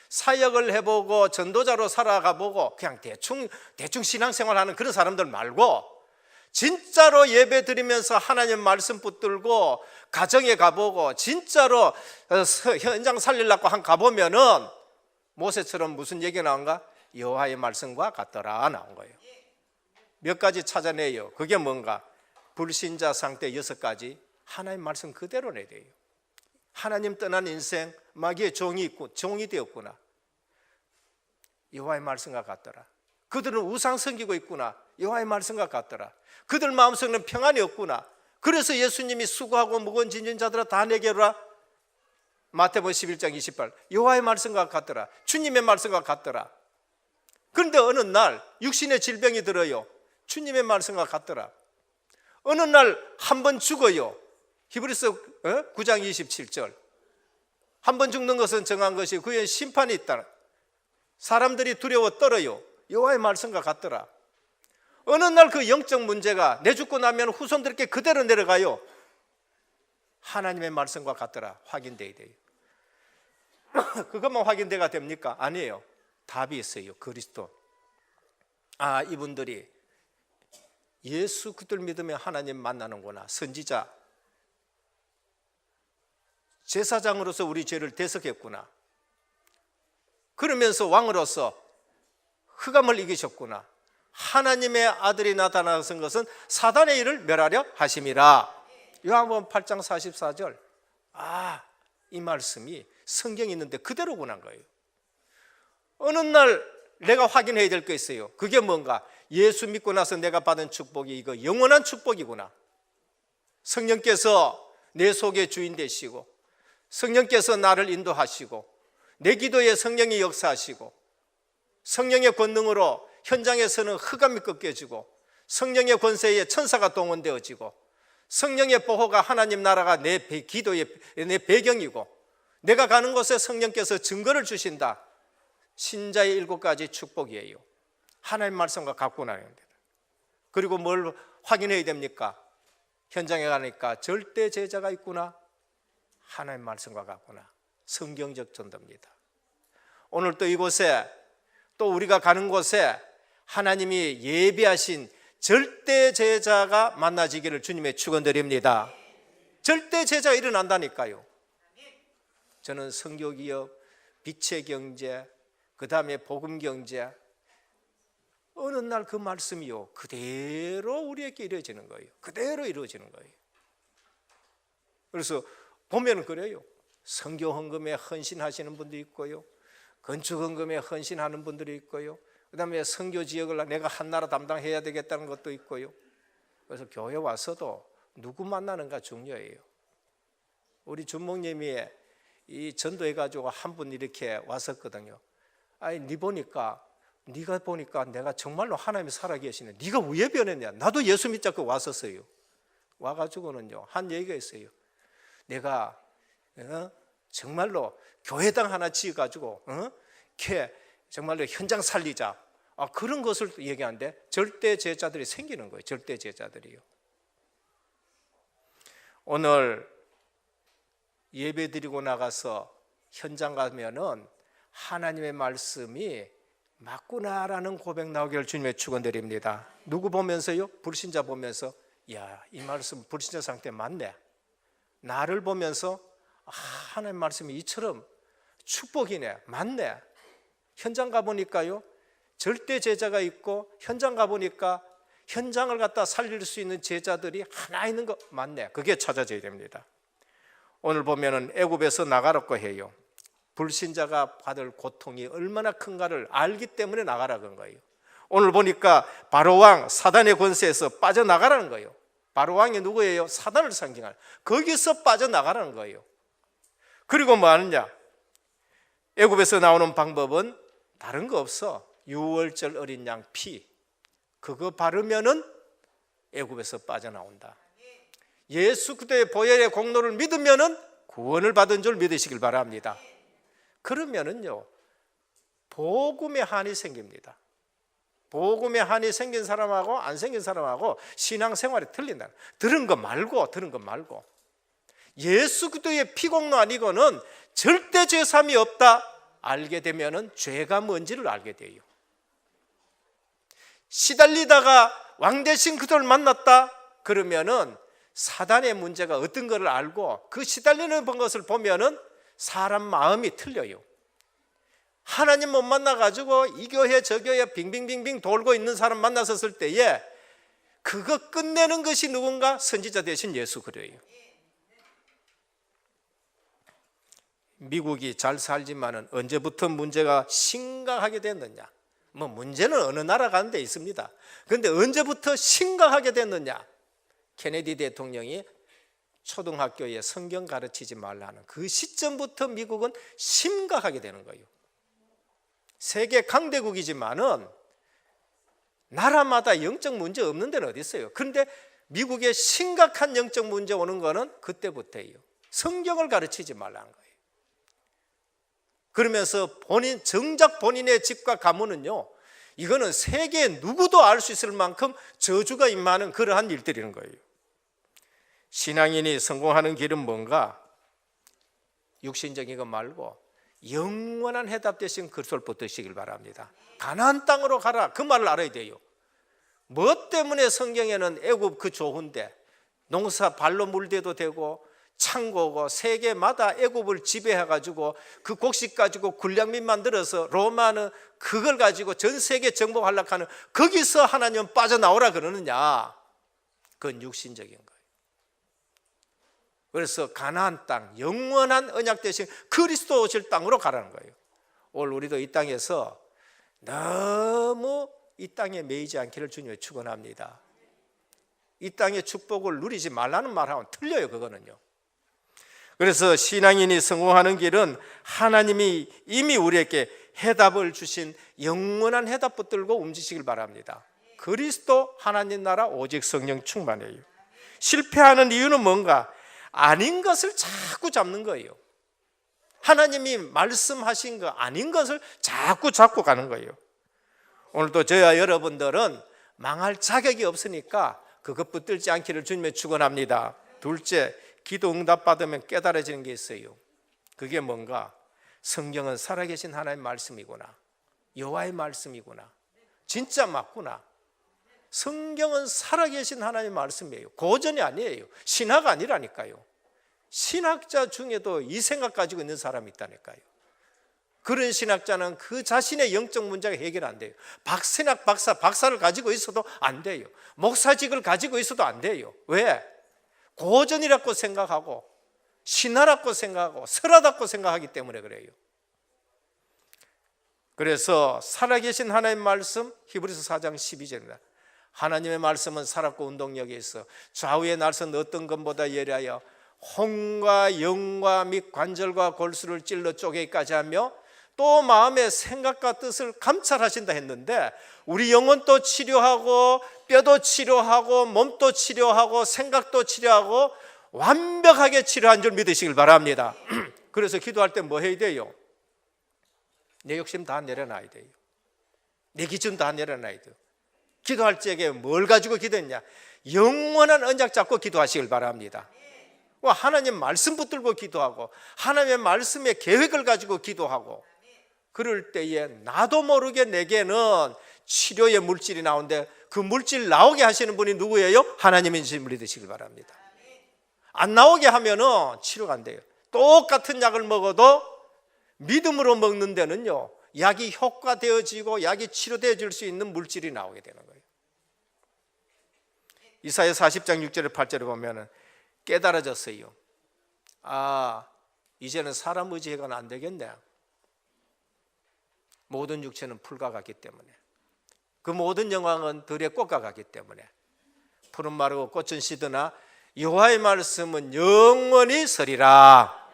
A: 사역을 해보고 전도자로 살아가보고 그냥 대충 신앙생활하는 그런 사람들 말고 진짜로 예배 드리면서 하나님 말씀 붙들고 가정에 가보고 진짜로 현장 살리려고 한 가보면은 모세처럼 무슨 얘기가 나온가? 여호와의 말씀과 같더라 나온 거예요. 몇 가지 찾아내요. 그게 뭔가? 불신자 상태 6가지, 하나님 말씀 그대로 내야 돼요. 하나님 떠난 인생, 마귀의 종이 되었구나. 여호와의 말씀과 같더라. 그들은 우상 섬기고 있구나. 여호와의 말씀과 같더라. 그들 마음속에는 평안이 없구나. 그래서 예수님이 수고하고 무거운 짐진 자들아 다 내게 오라. 마태복음 11장 28. 여호와의 말씀과 같더라. 주님의 말씀과 같더라. 그런데 어느 날 육신의 질병이 들어요. 주님의 말씀과 같더라. 어느 날 한 번 죽어요. 히브리서 9장 27절. 한 번 죽는 것은 정한 것이 그의 심판이 있다. 사람들이 두려워 떨어요. 여호와의 말씀과 같더라. 어느 날 그 영적 문제가 내 죽고 나면 후손들께 그대로 내려가요. 하나님의 말씀과 같더라. 확인돼야 돼요. 그것만 확인돼가 됩니까? 아니에요. 답이 있어요. 그리스도. 아, 이분들이 예수 그들 믿으면 하나님 만나는구나. 선지자, 제사장으로서 우리 죄를 대속했구나. 그러면서 왕으로서 흑암을 이기셨구나. 하나님의 아들이 나타나신 것은 사단의 일을 멸하려 하심이라. 요한복음 8장 44절. 아, 이 말씀이 성경에 있는데 그대로구나 거예요. 어느 날 내가 확인해야 될 게 있어요. 그게 뭔가? 예수 믿고 나서 내가 받은 축복이 이거 영원한 축복이구나. 성령께서 내 속에 주인 되시고 성령께서 나를 인도하시고 내 기도에 성령이 역사하시고 성령의 권능으로 현장에서는 흑암이 꺾여지고 성령의 권세에 천사가 동원되어지고 성령의 보호가 하나님 나라가 내 기도의 내 배경이고 내가 가는 곳에 성령께서 증거를 주신다. 신자의 7가지 축복이에요. 하나님 말씀과 갖고 나가야 됩니다. 그리고 뭘 확인해야 됩니까? 현장에 가니까 절대 제자가 있구나. 하나님 말씀과 같구나. 성경적 전도입니다. 오늘 또 이곳에 또 우리가 가는 곳에 하나님이 예비하신 절대 제자가 만나지기를 주님의 축원드립니다. 절대 제자가 일어난다니까요. 저는 선교기업, 빛의 경제, 그 다음에 복음 경제, 어느 날 그 말씀이요 그대로 우리에게 이루어지는 거예요. 그대로 이루어지는 거예요. 그래서 보면 그래요. 선교 헌금에 헌신하시는 분도 있고요, 건축 헌금에 헌신하는 분들이 있고요, 그 다음에 선교 지역을 내가 한 나라 담당해야 되겠다는 것도 있고요. 그래서 교회 와서도 누구 만나는가 중요해요. 우리 준목님이 이 전도해가지고 한 분 이렇게 왔었거든요. 아니 네가 보니까 내가 정말로 하나님이 살아계시네. 네가 왜 변했냐? 나도 예수 믿자고 왔었어요. 와가지고는요 한 얘기가 있어요. 내가 정말로 교회당 하나 지어가지고 이렇게 정말로 현장 살리자, 그런 것을 얘기하는데 절대 제자들이 생기는 거예요. 절대 제자들이요. 오늘 예배 드리고 나가서 현장 가면은 하나님의 말씀이 맞구나라는 고백 나오기를 주님의 축원드립니다. 누구 보면서요? 불신자 보면서 야, 이 말씀 불신자 상태 맞네. 나를 보면서 하나님 말씀이 이처럼 축복이네, 맞네. 현장 가보니까요 절대 제자가 있고 현장 가보니까 현장을 갖다 살릴 수 있는 제자들이 하나 있는 거 맞네. 그게 찾아져야 됩니다. 오늘 보면은 애굽에서 나가라고 해요. 불신자가 받을 고통이 얼마나 큰가를 알기 때문에 나가라는 거예요. 오늘 보니까 바로왕 사단의 권세에서 빠져나가라는 거예요. 바로왕이 누구예요? 사단을 상징하는, 거기서 빠져나가라는 거예요. 그리고 뭐 하느냐? 애굽에서 나오는 방법은 다른 거 없어. 유월절 어린 양 피, 그거 바르면은 애굽에서 빠져나온다. 예수 그리스도의 보혈의 공로를 믿으면은 구원을 받은 줄 믿으시길 바랍니다. 그러면은요 복음의 한이 생깁니다. 복음의 한이 생긴 사람하고 안 생긴 사람하고 신앙생활이 틀린다. 들은 거 말고 예수 그리스도의 피공로 아니고는 절대 죄삼이 없다 알게 되면은 죄가 뭔지를 알게 돼요. 시달리다가 왕 대신 그들을 만났다 그러면은 사단의 문제가 어떤 것을 알고 그 시달리는 것을 보면은 사람 마음이 틀려요. 하나님 못 만나가지고 이 교회 저 교회 빙빙빙빙 돌고 있는 사람 만났었을 때에 그거 끝내는 것이 누군가? 선지자 대신 예수 그래요. 미국이 잘 살지만은 언제부터 문제가 심각하게 됐느냐? 뭐 문제는 어느 나라 가는 데 있습니다. 그런데 언제부터 심각하게 됐느냐? 케네디 대통령이 초등학교에 성경 가르치지 말라는 그 시점부터 미국은 심각하게 되는 거예요. 세계 강대국이지만은 나라마다 영적 문제 없는 데는 어디 있어요? 그런데 미국에 심각한 영적 문제 오는 거는 그때부터예요. 성경을 가르치지 말라는 거예요. 그러면서 정작 본인의 집과 가문은요, 이거는 세계 누구도 알 수 있을 만큼 저주가 임하는 그러한 일들이는 거예요. 신앙인이 성공하는 길은 뭔가? 육신적인 것 말고 영원한 해답 되신 그리스도를 붙드시길 바랍니다. 가나안 땅으로 가라, 그 말을 알아야 돼요. 뭐 때문에 성경에는 애굽 그 좋은데 농사 발로 물대도 되고 창고고 세계마다 애굽을 지배해가지고 그 곡식 가지고 군량민 만들어서 로마는 그걸 가지고 전 세계 정복하려고 하는, 거기서 하나님은 빠져나오라 그러느냐? 그건 육신적인 거예요. 그래서 가나안 땅, 영원한 언약 되신 그리스도 오실 땅으로 가라는 거예요. 오늘 우리도 이 땅에서 너무 이 땅에 매이지 않기를 주님의 축원합니다. 이 땅의 축복을 누리지 말라는 말하고는 틀려요. 그거는요. 그래서 신앙인이 성공하는 길은 하나님이 이미 우리에게 해답을 주신 영원한 해답 붙들고 움직이시길 바랍니다. 그리스도, 하나님 나라, 오직 성령 충만이에요. 실패하는 이유는 뭔가? 아닌 것을 자꾸 잡는 거예요. 하나님이 말씀하신 거 아닌 것을 자꾸 잡고 가는 거예요. 오늘도 저와 여러분들은 망할 자격이 없으니까 그것 붙들지 않기를 주님의 축원합니다. 둘째, 기도 응답 받으면 깨달아지는 게 있어요. 그게 뭔가? 성경은 살아계신 하나님의 말씀이구나, 여호와의 말씀이구나, 진짜 맞구나. 성경은 살아계신 하나님의 말씀이에요. 고전이 아니에요. 신학 아니라니까요. 신학자 중에도 이 생각 가지고 있는 사람이 있다니까요. 그런 신학자는 그 자신의 영적 문제가 해결 안 돼요. 박신학 박사를 가지고 있어도 안 돼요. 목사직을 가지고 있어도 안 돼요. 왜? 고전이라고 생각하고 신화라고 생각하고 설화다고 생각하기 때문에 그래요. 그래서 살아계신 하나님의 말씀, 히브리서 4장 12절입니다. 하나님의 말씀은 살았고 운동력이 있어 좌우의 날선 어떤 것보다 예리하여 혼과 영과 및 관절과 골수를 찔러 쪼개기까지 하며 또 마음의 생각과 뜻을 감찰하신다 했는데, 우리 영혼도 치료하고 뼈도 치료하고 몸도 치료하고 생각도 치료하고 완벽하게 치료한 줄 믿으시길 바랍니다. 그래서 기도할 때 뭐 해야 돼요? 내 욕심 다 내려놔야 돼요. 내 기준 다 내려놔야 돼요. 기도할 적에 뭘 가지고 기도했냐? 영원한 언약 잡고 기도하시길 바랍니다. 하나님 말씀 붙들고 기도하고 하나님의 말씀의 계획을 가지고 기도하고, 그럴 때에 나도 모르게 내게는 치료의 물질이 나오는데 그 물질 나오게 하시는 분이 누구예요? 하나님인지 믿으시길 바랍니다. 안 나오게 하면은 치료가 안 돼요. 똑같은 약을 먹어도 믿음으로 먹는 데는요, 약이 효과되어지고 약이 치료되어질 수 있는 물질이 나오게 되는 거예요. 이사야 40장 6절에 8절에 보면은 깨달아졌어요. 아, 이제는 사람 의지해서는 안 되겠네. 모든 육체는 풀과 같기 때문에, 그 모든 영광은 들의 꽃과 같기 때문에 푸른 마르고 꽃은 시드나 여호와의 말씀은 영원히 서리라.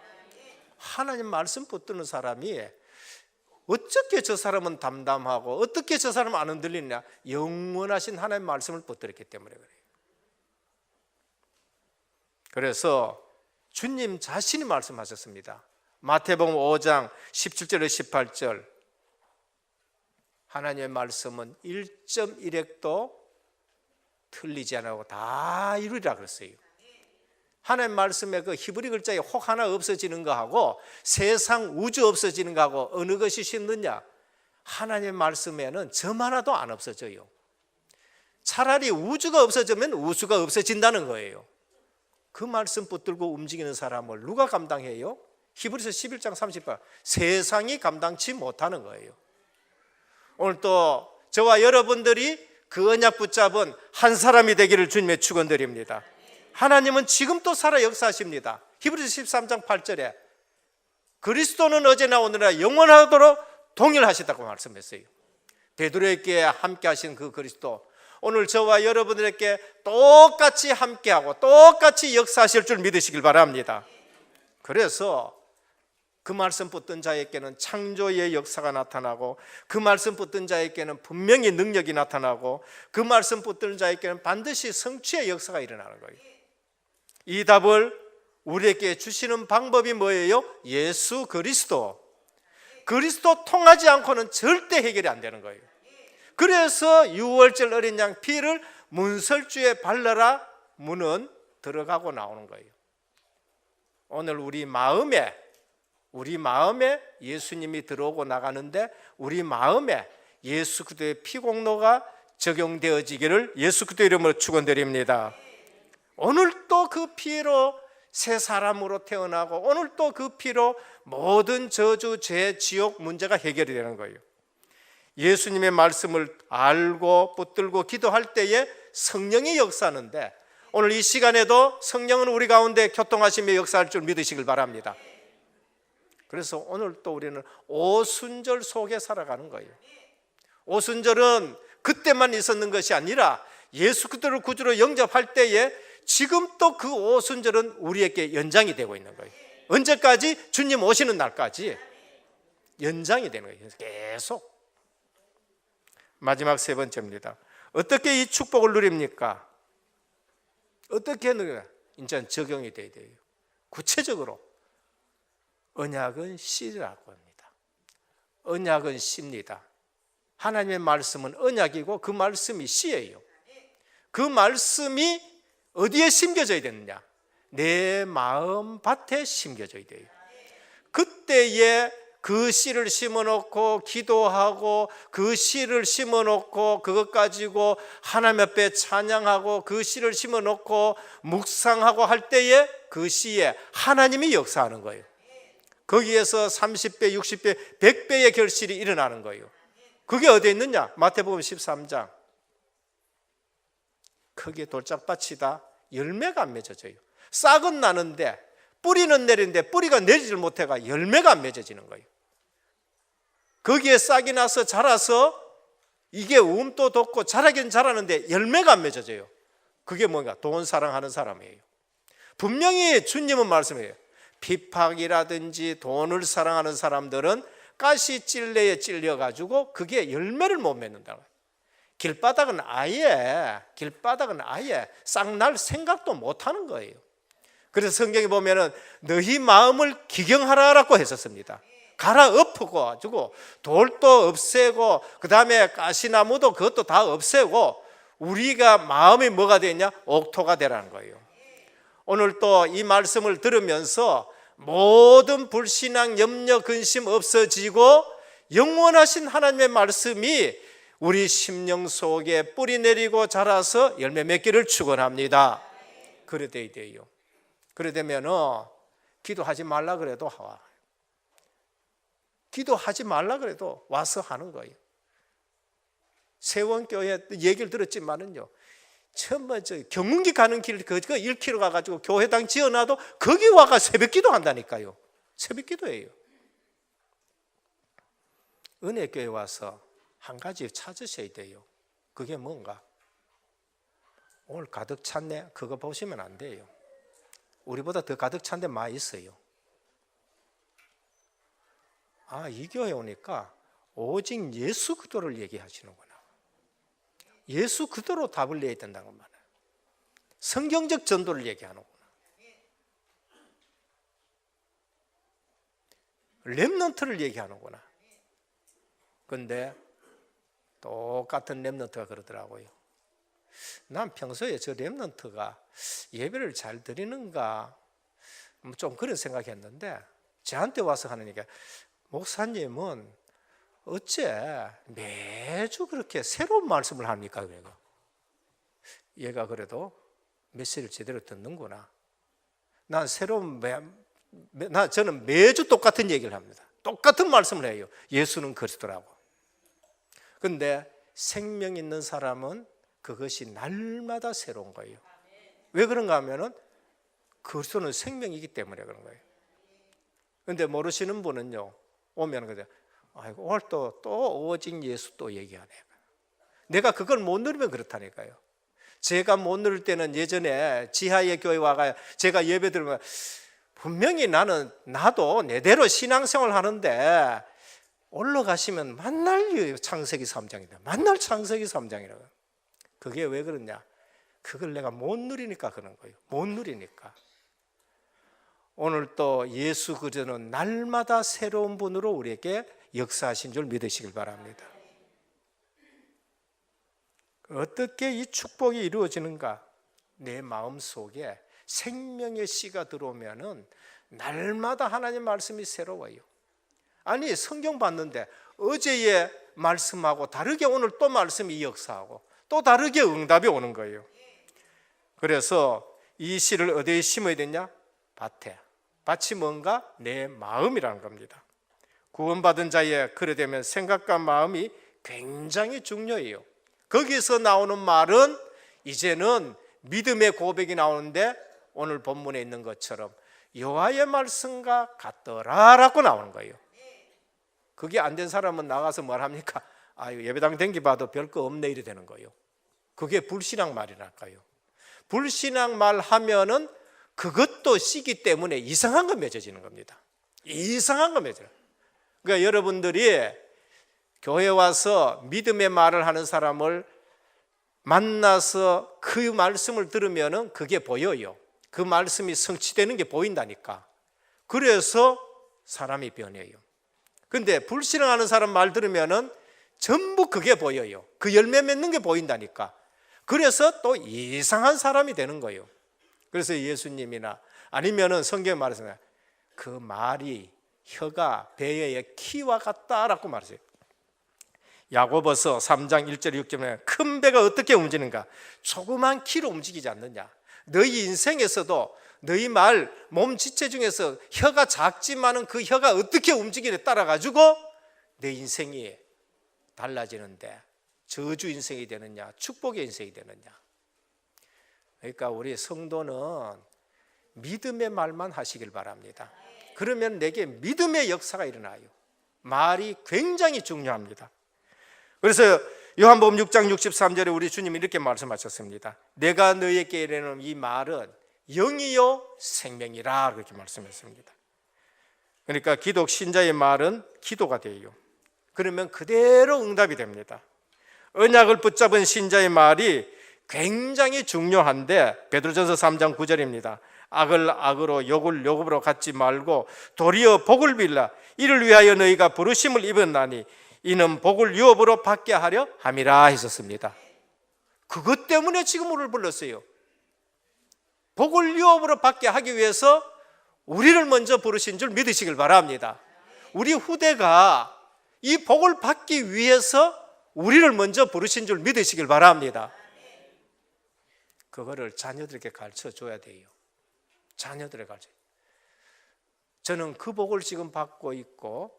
A: 하나님 말씀 붙드는 사람이 어떻게 저 사람은 담담하고 어떻게 저 사람은 안 흔들리냐? 영원하신 하나님 말씀을 붙들었기 때문에 그래요. 그래서 주님 자신이 말씀하셨습니다. 마태복음 5장 17절에 18절, 하나님의 말씀은 1.1획도 틀리지 않고 다 이루리라 그랬어요. 하나님 말씀에 그 히브리 글자에 혹 하나 없어지는 거하고 세상 우주 없어지는 거하고 어느 것이 쉽느냐? 하나님의 말씀에는 점 하나도 안 없어져요. 차라리 우주가 없어지면 우주가 없어진다는 거예요. 그 말씀 붙들고 움직이는 사람을 누가 감당해요? 히브리서 11장 30절, 세상이 감당치 못하는 거예요. 오늘 또 저와 여러분들이 그 언약 붙잡은 한 사람이 되기를 주님의 축원드립니다. 하나님은 지금 또 살아 역사하십니다. 히브리서 13장 8절에 그리스도는 어제나 오늘나 영원하도록 동일하시다고 말씀했어요. 베드로에게 함께 하신 그 그리스도, 오늘 저와 여러분들에게 똑같이 함께하고 똑같이 역사하실 줄 믿으시길 바랍니다. 그래서 그 말씀 붙든 자에게는 창조의 역사가 나타나고, 그 말씀 붙든 자에게는 분명히 능력이 나타나고, 그 말씀 붙든 자에게는 반드시 성취의 역사가 일어나는 거예요. 이 답을 우리에게 주시는 방법이 뭐예요? 예수 그리스도. 그리스도 통하지 않고는 절대 해결이 안 되는 거예요. 그래서 6월절 어린 양 피를 문설주에 발라라 문은 들어가고 나오는 거예요. 오늘 우리 마음에 예수님이 들어오고 나가는데 우리 마음에 예수 그리스도의 피공로가 적용되어지기를 예수 그리스도 이름으로 축원드립니다. 오늘 또 그 피로 새 사람으로 태어나고, 오늘 또 그 피로 모든 저주, 죄, 지옥 문제가 해결이 되는 거예요. 예수님의 말씀을 알고 붙들고 기도할 때에 성령이 역사하는데, 오늘 이 시간에도 성령은 우리 가운데 교통하시며 역사할 줄 믿으시길 바랍니다. 그래서 오늘 또 우리는 오순절 속에 살아가는 거예요. 오순절은 그때만 있었는 것이 아니라 예수 그리스도를 구주로 영접할 때에 지금 또 그 오순절은 우리에게 연장이 되고 있는 거예요. 언제까지? 주님 오시는 날까지 연장이 되는 거예요. 계속. 마지막 세 번째입니다. 어떻게 이 축복을 누립니까? 어떻게 누려요? 이제 적용이 돼야 돼요. 구체적으로 언약은 씨라고 합니다. 언약은 씨입니다. 하나님의 말씀은 언약이고 그 말씀이 씨예요. 그 말씀이 어디에 심겨져야 되느냐? 내 마음 밭에 심겨져야 돼요. 그때에 그 씨를 심어놓고 기도하고 그 씨를 심어놓고 그것 가지고 하나님 앞에 찬양하고 그 씨를 심어놓고 묵상하고 할 때에 그 씨에 하나님이 역사하는 거예요. 거기에서 30배, 60배, 100배의 결실이 일어나는 거예요. 그게 어디에 있느냐? 마태복음 13장. 크게 돌짝밭이다. 열매가 안 맺어져요. 싹은 나는데 뿌리는 내리는데 뿌리가 내리질 못해가 열매가 안 맺어지는 거예요. 거기에 싹이 나서 자라서 이게 움도 돋고 자라긴 자라는데 열매가 안 맺어져요. 그게 뭔가? 돈 사랑하는 사람이에요. 분명히 주님은 말씀해요. 핍박이라든지 돈을 사랑하는 사람들은 가시찔레에 찔려가지고 그게 열매를 못 맺는다고. 길바닥은 아예 싹날 생각도 못하는 거예요. 그래서 성경에 보면은 너희 마음을 기경하라라고 했었습니다. 갈아엎고 가지고 돌도 없애고 그 다음에 가시나무도 그것도 다 없애고 우리가 마음이 뭐가 되냐? 옥토가 되라는 거예요. 오늘 또 이 말씀을 들으면서 모든 불신앙, 염려, 근심 없어지고 영원하신 하나님의 말씀이 우리 심령 속에 뿌리 내리고 자라서 열매 맺기를 축원합니다. 그래 돼야 돼요. 그래 되면 기도하지 말라 그래도 와. 기도하지 말라 그래도 와서 하는 거예요. 세원교회 얘기를 들었지만은요, 처음 경운기 가는 길 그거 1km 가가지고 교회당 지어놔도 거기 와가 새벽 기도한다니까요. 새벽 기도예요. 은혜교회 와서 한 가지 찾으셔야 돼요. 그게 뭔가? 오늘 가득 찼네. 그거 보시면 안 돼요. 우리보다 더 가득 찬 데 많이 있어요. 아, 이 교회 오니까 오직 예수 그대로를 얘기하시는구나. 예수 그대로 답을 내야 된다는 말이에요. 성경적 전도를 얘기하는구나. 렘넌트를 얘기하는구나. 그런데 똑같은 렘넌트가 그러더라고요. 난 평소에 저 렘넌트가 예배를 잘 드리는가 좀 그런 생각했는데 저한테 와서 하니까 목사님은 어째 매주 그렇게 새로운 말씀을 합니까? 얘가 그래도 메시지를 제대로 듣는구나. 저는 매주 똑같은 얘기를 합니다. 똑같은 말씀을 해요. 예수는 그리스도라고. 그런데 생명 있는 사람은 그것이 날마다 새로운 거예요. 왜 그런가 하면은 그리스도는 생명이기 때문에 그런 거예요. 그런데 모르시는 분은요, 오면 그죠? 아이고, 오늘 또 오직 예수 또 얘기하네. 내가 그걸 못 누리면 그렇다니까요. 제가 못 누릴 때는 예전에 지하의 교회 와가 제가 예배 드리면 분명히 나도 내대로 신앙생활 하는데 올라가시면 만날 창세기 3장이다. 만날 창세기 3장이라고. 그게 왜 그러냐? 그걸 내가 못 누리니까 그런 거예요. 못 누리니까. 오늘 또 예수 그리스도는 날마다 새로운 분으로 우리에게 역사하신 줄 믿으시길 바랍니다. 어떻게 이 축복이 이루어지는가? 내 마음 속에 생명의 씨가 들어오면은 날마다 하나님 말씀이 새로워요. 아니, 성경 봤는데 어제의 말씀하고 다르게 오늘 또 말씀이 역사하고 또 다르게 응답이 오는 거예요. 그래서 이 씨를 어디에 심어야 되냐? 밭에. 밭이 뭔가? 내 마음이라는 겁니다. 구원받은 자의 그래 되면 생각과 마음이 굉장히 중요해요. 거기서 나오는 말은 이제는 믿음의 고백이 나오는데 오늘 본문에 있는 것처럼 여호와의 말씀과 같더라라고 나오는 거예요. 그게 안 된 사람은 나가서 뭘 합니까? 아유, 예배당 댕기봐도 별거 없네 이래 되는 거예요. 그게 불신앙 말이랄까요. 불신앙 말 하면은 그것도 씨기 때문에 이상한 거 맺어지는 겁니다. 이상한 거 맺어요. 그러니까 여러분들이 교회 와서 믿음의 말을 하는 사람을 만나서 그 말씀을 들으면 그게 보여요. 그 말씀이 성취되는 게 보인다니까. 그래서 사람이 변해요. 근데 불신앙하는 사람 말 들으면은 전부 그게 보여요. 그 열매 맺는 게 보인다니까. 그래서 또 이상한 사람이 되는 거예요. 그래서 예수님이나 아니면은 성경에 말했잖아요. 그 말이 혀가 배의 키와 같다라고 말했어요. 야고보서 3장 1절 6절에 큰 배가 어떻게 움직이는가? 조그만 키로 움직이지 않느냐? 너희 인생에서도 너희 말, 몸 지체 중에서 혀가 작지만은 그 혀가 어떻게 움직이느냐에 따라 가지고 내 인생이 달라지는데 저주 인생이 되느냐, 축복의 인생이 되느냐. 그러니까 우리 성도는 믿음의 말만 하시길 바랍니다. 그러면 내게 믿음의 역사가 일어나요. 말이 굉장히 중요합니다. 그래서 요한복음 6장 63절에 우리 주님이 이렇게 말씀하셨습니다. 내가 너희에게 이르는 이 말은 영이요 생명이라 그렇게 말씀했습니다. 그러니까 기독 신자의 말은 기도가 돼요. 그러면 그대로 응답이 됩니다. 언약을 붙잡은 신자의 말이 굉장히 중요한데 베드로전서 3장 9절입니다. 악을 악으로 욕을 욕으로 갚지 말고 도리어 복을 빌라. 이를 위하여 너희가 부르심을 입었나니 이는 복을 유업으로 받게 하려 함이라 했었습니다. 그것 때문에 지금 우리를 불렀어요. 복을 유업으로 받게 하기 위해서 우리를 먼저 부르신 줄 믿으시길 바랍니다. 우리 후대가 이 복을 받기 위해서 우리를 먼저 부르신 줄 믿으시길 바랍니다. 그거를 자녀들에게 가르쳐줘야 돼요. 자녀들에게 가르쳐요. 저는 그 복을 지금 받고 있고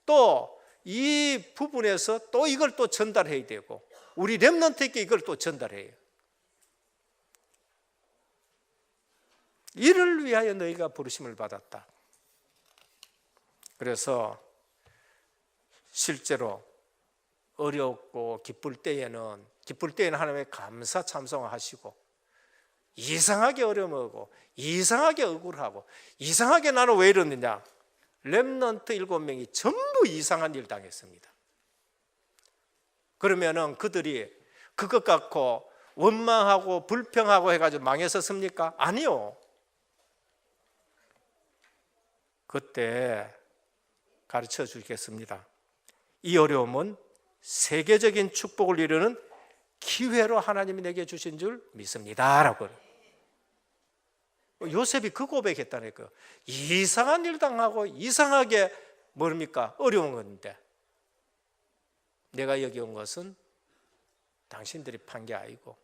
A: 또 이 부분에서 또 이걸 또 전달해야 되고 우리 렘넌트에게 이걸 또 전달해요. 이를 위하여 너희가 부르심을 받았다. 그래서 실제로 어렵고 기쁠 때에는 하나님의 감사 참송하시고 이상하게 어려움하고 이상하게 억울하고 이상하게 나는 왜 이러느냐. 렘넌트 7명이 전부 이상한 일 당했습니다. 그러면은 그들이 그것 갖고 원망하고 불평하고 해가지고 망했었습니까? 아니요. 그때 가르쳐 주겠습니다. 이 어려움은 세계적인 축복을 이루는 기회로 하나님이 내게 주신 줄 믿습니다 라고. 요셉이 그 고백했다니까요. 이상한 일 당하고 이상하게 뭡니까? 어려운 건데 내가 여기 온 것은 당신들이 판 게 아니고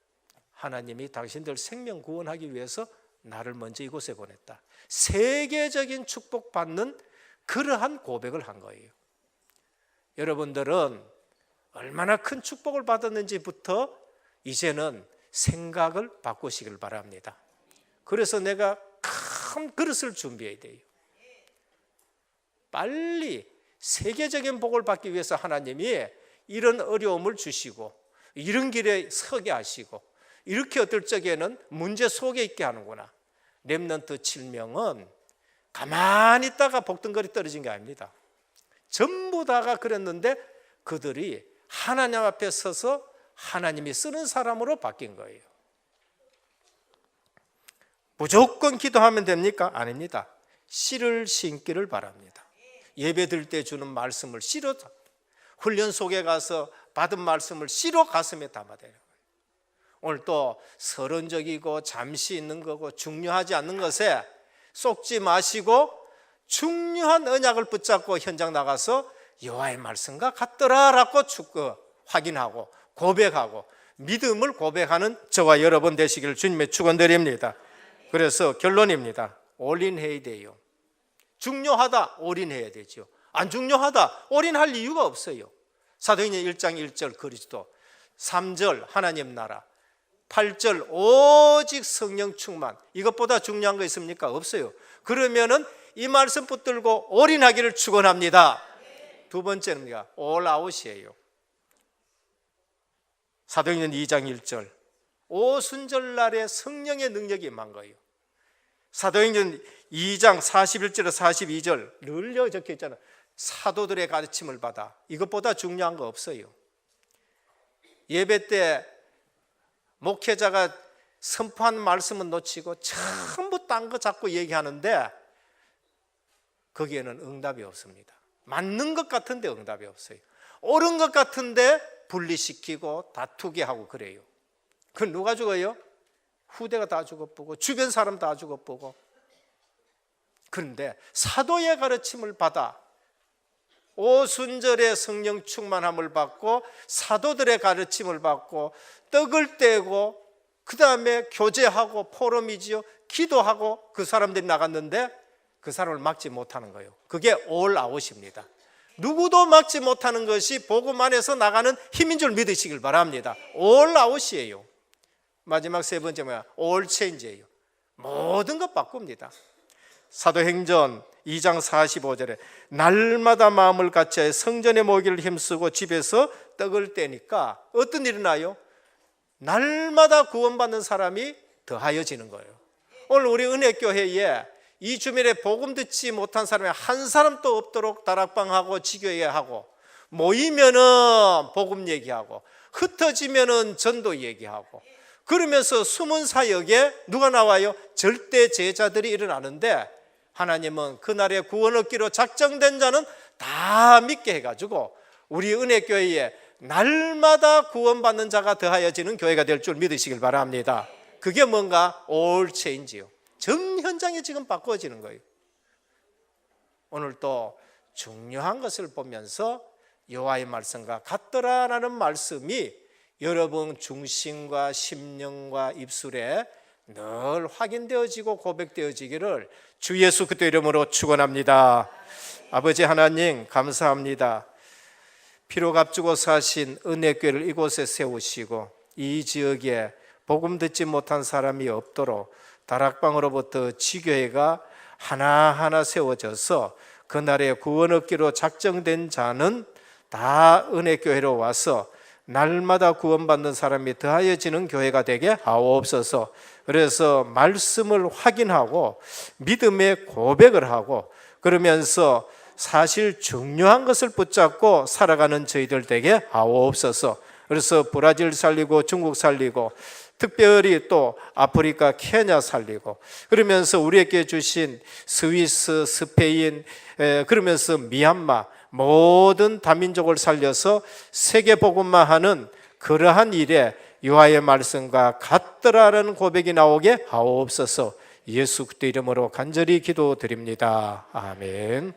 A: 하나님이 당신들 생명 구원하기 위해서 나를 먼저 이곳에 보냈다. 세계적인 축복받는 그러한 고백을 한 거예요. 여러분들은 얼마나 큰 축복을 받았는지부터 이제는 생각을 바꾸시길 바랍니다. 그래서 내가 큰 그릇을 준비해야 돼요. 빨리 세계적인 복을 받기 위해서 하나님이 이런 어려움을 주시고 이런 길에 서게 하시고 이렇게 어떨 적에는 문제 속에 있게 하는구나. 렘넌트 7명은 가만히 있다가 복덩거리 떨어진 게 아닙니다. 전부 다가 그랬는데 그들이 하나님 앞에 서서 하나님이 쓰는 사람으로 바뀐 거예요. 무조건 기도하면 됩니까? 아닙니다. 씨를 심기를 바랍니다. 예배 드릴 때 주는 말씀을 씨로, 훈련 속에 가서 받은 말씀을 씨로 가슴에 담아야 돼요. 오늘 또 서론적이고 잠시 있는 거고 중요하지 않는 것에 쏙지 마시고 중요한 언약을 붙잡고 현장 나가서 여호와의 말씀과 같더라라고 확인하고 고백하고 믿음을 고백하는 저와 여러분 되시기를 주님의 축원드립니다. 그래서 결론입니다. 올인해야 돼요. 중요하다 올인해야 되죠. 안 중요하다 올인할 이유가 없어요. 사도행전 1장 1절 그리스도, 3절 하나님 나라, 8절 오직 성령 충만, 이것보다 중요한 거 있습니까? 없어요. 그러면은 이 말씀 붙들고 올인하기를 축원합니다. 두 번째는 all out이에요. 사도행전 2장 1절 오순절날에 성령의 능력이 임한 거예요. 사도행전 2장 41절에 42절 늘 적혀 있잖아요. 사도들의 가르침을 받아. 이것보다 중요한 거 없어요. 예배 때 목회자가 선포한 말씀은 놓치고 전부 딴 거 자꾸 얘기하는데 거기에는 응답이 없습니다. 맞는 것 같은데 응답이 없어요. 옳은 것 같은데 분리시키고 다투게 하고 그래요. 그건 누가 죽어요? 후대가 다 죽어보고 주변 사람 다 죽어보고. 그런데 사도의 가르침을 받아 오순절에 성령 충만함을 받고 사도들의 가르침을 받고 떡을 떼고 그 다음에 교제하고 포럼이지요. 기도하고 그 사람들이 나갔는데 그 사람을 막지 못하는 거예요. 그게 올 아웃입니다. 누구도 막지 못하는 것이 복음 안에서 나가는 힘인 줄 믿으시길 바랍니다. 올 아웃이에요. 마지막 세 번째 뭐야? 올 체인지예요. 모든 것 바꿉니다. 사도행전 2장 45절에 날마다 마음을 같이하여 성전에 모이기를 힘쓰고 집에서 떡을 떼니까 어떤 일이 나요? 날마다 구원받는 사람이 더하여지는 거예요. 오늘 우리 은혜교회에 이 주변에 복음 듣지 못한 사람이 한 사람도 없도록 다락방하고 지교회하고 모이면은 복음 얘기하고 흩어지면은 전도 얘기하고 그러면서 숨은 사역에 누가 나와요? 절대 제자들이 일어나는데 하나님은 그날의 구원 얻기로 작정된 자는 다 믿게 해가지고 우리 은혜교회에 날마다 구원받는 자가 더하여지는 교회가 될 줄 믿으시길 바랍니다. 그게 뭔가 올 체인지요. 전 현장이 지금 바꿔지는 거예요. 오늘 또 중요한 것을 보면서 여호와의 말씀과 같더라라는 말씀이 여러분 중심과 심령과 입술에 늘 확인되어지고 고백되어지기를 주 예수 그리스도 이름으로 축원합니다. 아버지 하나님 감사합니다. 피로 값주고 사신 은혜교회를 이곳에 세우시고 이 지역에 복음 듣지 못한 사람이 없도록 다락방으로부터 지교회가 하나하나 세워져서 그날의 구원 얻기로 작정된 자는 다 은혜교회로 와서 날마다 구원받는 사람이 더하여지는 교회가 되게 하옵소서. 그래서 말씀을 확인하고 믿음의 고백을 하고 그러면서 사실 중요한 것을 붙잡고 살아가는 저희들 되게 하옵소서. 그래서 브라질 살리고 중국 살리고 특별히 또 아프리카 케냐 살리고 그러면서 우리에게 주신 스위스, 스페인 그러면서 미얀마 모든 다민족을 살려서 세계 복음만 하는 그러한 일에 여호와의 말씀과 같더라라는 고백이 나오게 하옵소서. 예수 그리스도 이름으로 간절히 기도드립니다. 아멘.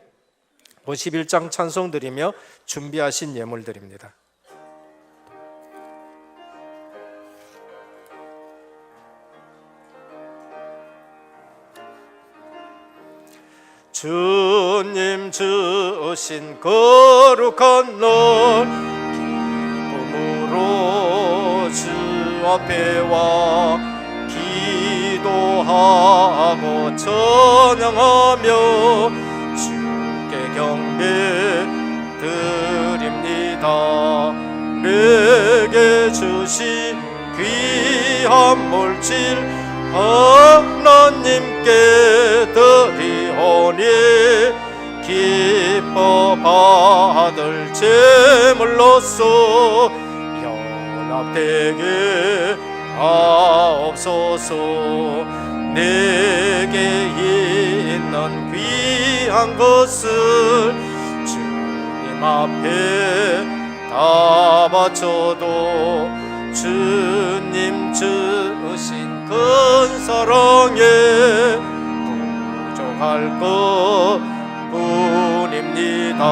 A: 51장 찬송 드리며 준비하신 예물 드립니다. 주님 주신 거룩한 날 기쁨으로 주 앞에 와 기도하고 찬양하며 주께 경배 드립니다. 내게 주신 귀한 물질 하나님께 드리오니 기뻐 받을 제물로서 연합되게 하옵소서. 내게 있는 귀한 것을 주님 앞에 다 바쳐도 주님 주신 큰 사랑에 부족할 것뿐입니다.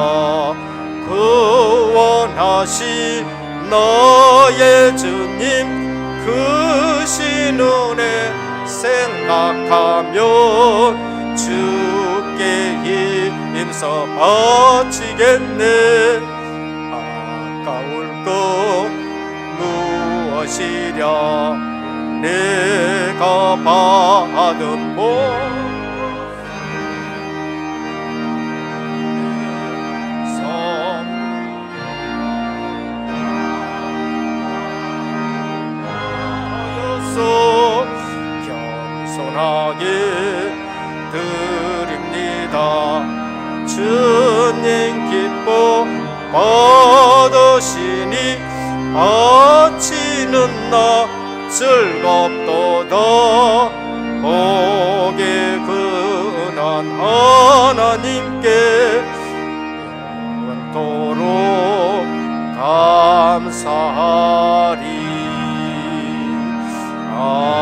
A: 구원하신 나의 주님 크신 은혜 생각하며 주께 힘써 바치겠네. 아까울 것 무엇이랴. 내가 받은 온전하게 드립니다. 주님 기뻐 받으시니 바치는 나 즐겁도다. 복의 근한 하나님께 영원토록 감사하리. 아멘.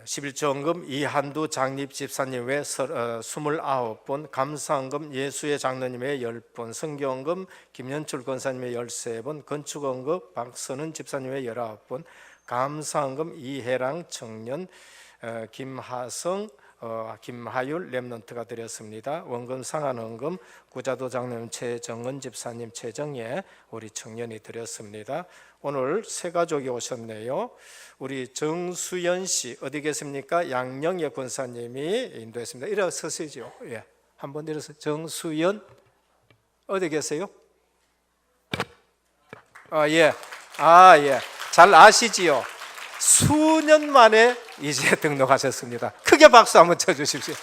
A: 11조헌금 이한두 장립 집사님 외 29분, 감사헌금 예수의 장로님 외 10분, 성교헌금 김연출 권사님 외 13분, 건축헌금 박선은 집사님 외 19분, 감사헌금 이해랑 청년 김하성 김하율 렘넌트가 드렸습니다. 원금 상한헌금 구자도 장로님 최정은 집사님 최정예 우리 청년이 드렸습니다. 오늘 세 가족이 오셨네요. 우리 정수연 씨 어디 계십니까? 양영예 권사님이 인도했습니다. 일어서시죠. 예, 한번 일어서. 정수연 어디 계세요? 예, 잘 아시지요? 수년 만에 이제 등록하셨습니다. 크게 박수 한번 쳐주십시오.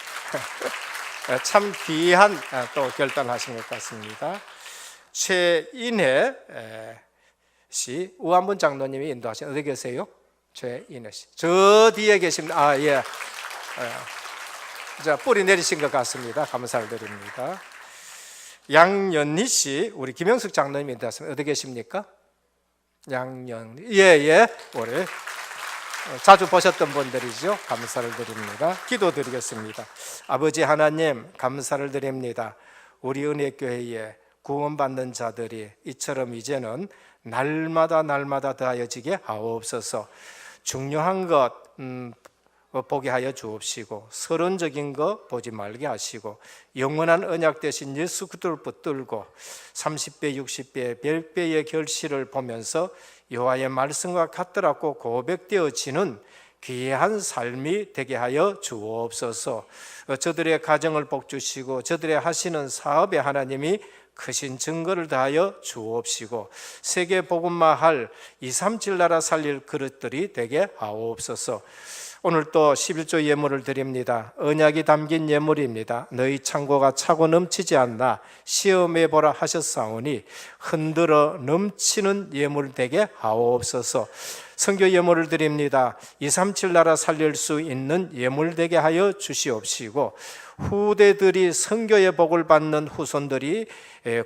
A: 참 귀한 또 결단하신 것 같습니다. 최인혜 씨, 우한분 장로님이 인도하신, 어디 계세요? 최인혜 씨, 저 뒤에 계십니다. 예. 자, 뿌리 내리신 것 같습니다. 감사를 드립니다. 양연희 씨, 우리 김영숙 장로님이 인도하신, 어디 계십니까? 양연희, 예, 우리 자주 보셨던 분들이죠. 감사를 드립니다. 기도드리겠습니다. 아버지 하나님, 감사를 드립니다. 우리 은혜교회에 구원받는 자들이 이처럼 이제는 날마다 더하여지게 하옵소서. 중요한 것 보게 하여 주옵시고, 서론적인 것 보지 말게 하시고, 영원한 언약 되신 예수 그리스도를 붙들고 30배 60배 100배의 결실을 보면서 여호와의 말씀과 같더라고 고백되어지는 귀한 삶이 되게 하여 주옵소서. 저들의 가정을 복주시고 저들의 하시는 사업에 하나님이 크신 증거를 더하여 주옵시고, 세계 복음화할 237 나라 살릴 그릇들이 되게 하옵소서. 오늘 또 11조 예물을 드립니다. 언약이 담긴 예물입니다. 너희 창고가 차고 넘치지 않나 시험해 보라 하셨사오니 흔들어 넘치는 예물 되게 하옵소서. 선교 예물을 드립니다. 237 나라 살릴 수 있는 예물 되게 하여 주시옵시고, 후대들이 선교의 복을 받는 후손들이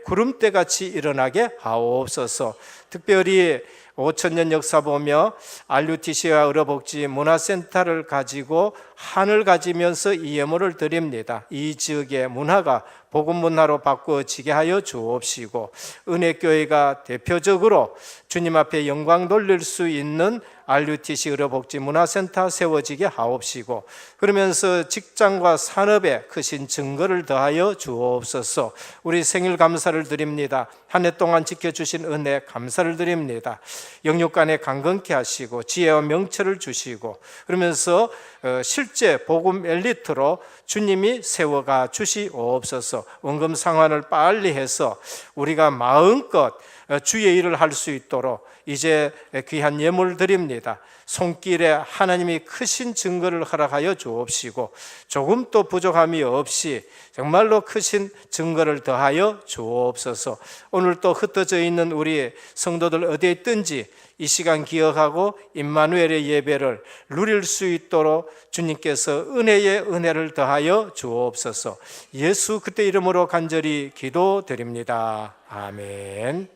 A: 구름대같이 일어나게 하옵소서. 특별히 5,000년 역사 보며 RUTC와 의료복지 문화센터를 가지고 한을 가지면서 이 예물을 드립니다. 이 지역의 문화가 복음 문화로 바꾸어지게 하여 주옵시고, 은혜교회가 대표적으로 주님 앞에 영광 돌릴 수 있는 RUTC 의료복지 문화센터 세워지게 하옵시고, 그러면서 직장과 산업에 크신 증거를 더하여 주옵소서. 우리 생일 감사를 드립니다. 한 해 동안 지켜주신 은혜 감사를 드립니다. 영육간에 강건케 하시고 지혜와 명철을 주시고, 그러면서 실제 복음 엘리트로 주님이 세워가 주시옵소서. 원금 상환을 빨리 해서 우리가 마음껏 주의 일을 할 수 있도록 이제 귀한 예물 드립니다. 손길에 하나님이 크신 증거를 허락하여 주옵시고, 조금도 부족함이 없이 정말로 크신 증거를 더하여 주옵소서. 오늘 또 흩어져 있는 우리 성도들 어디에 있든지 이 시간 기억하고 임마누엘의 예배를 누릴 수 있도록 주님께서 은혜의 은혜를 더하여 주옵소서. 예수 그리스도의 이름으로 간절히 기도드립니다. 아멘.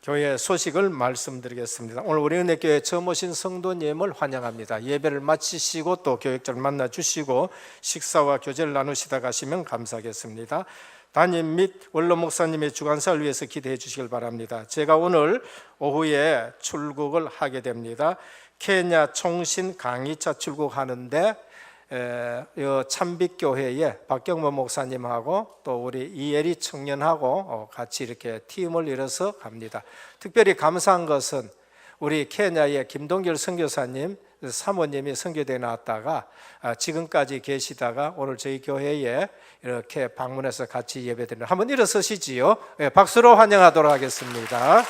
A: 교회 소식을 말씀드리겠습니다. 오늘 우리 은혜교회 처음 오신 성도님을 환영합니다. 예배를 마치시고 또 교육자를 만나주시고 식사와 교제를 나누시다 가시면 감사하겠습니다. 담임 및 원로 목사님의 주간사를 위해서 기도해 주시길 바랍니다. 제가 오늘 오후에 출국을 하게 됩니다. 케냐 총신 강의차 출국하는데 참빛교회에 박경모 목사님하고 또 우리 이혜리 청년하고 같이 이렇게 팀을 이뤄서 갑니다. 특별히 감사한 것은 우리 케냐의 김동길 선교사님 사모님이 선교대에 나왔다가 지금까지 계시다가 오늘 저희 교회에 이렇게 방문해서 같이 예배드리는, 한번 일어서시지요. 예, 박수로 환영하도록 하겠습니다.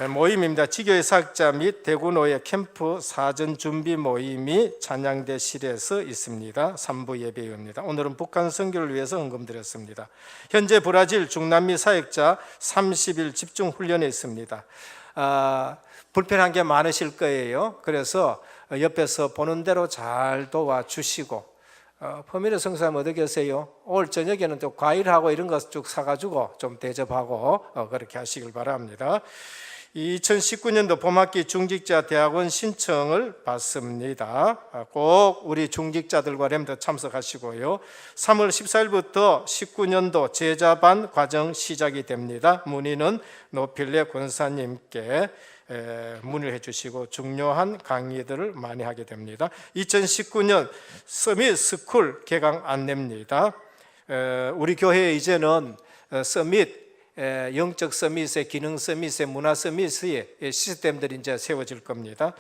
A: 모임입니다. 지교회 사역자 및 대구노예 캠프 사전 준비 모임이 찬양대실에서 있습니다. 3부 예배입니다. 오늘은 북한 선교를 위해서 헌금드렸습니다. 현재 브라질 중남미 사역자 30일 집중 훈련에 있습니다. 불편한 게 많으실 거예요. 그래서 옆에서 보는 대로 잘 도와주시고, 퍼미르 성사님 어디 계세요? 오늘 저녁에는 또 과일하고 이런 거 쭉 사가지고 좀 대접하고 그렇게 하시길 바랍니다. 2019년도 봄학기 중직자 대학원 신청을 받습니다. 꼭 우리 중직자들과 렘더 참석하시고요. 3월 14일부터 19년도 제자반 과정 시작이 됩니다. 문의는 노필래 권사님께 문의를 해주시고 중요한 강의들을 많이 하게 됩니다. 2019년 서밋 스쿨 개강 안내입니다. 우리 교회에 이제는 서밋, 영적 서밋의 기능 서밋의 문화 서밋의 시스템들이 이제 세워질 겁니다.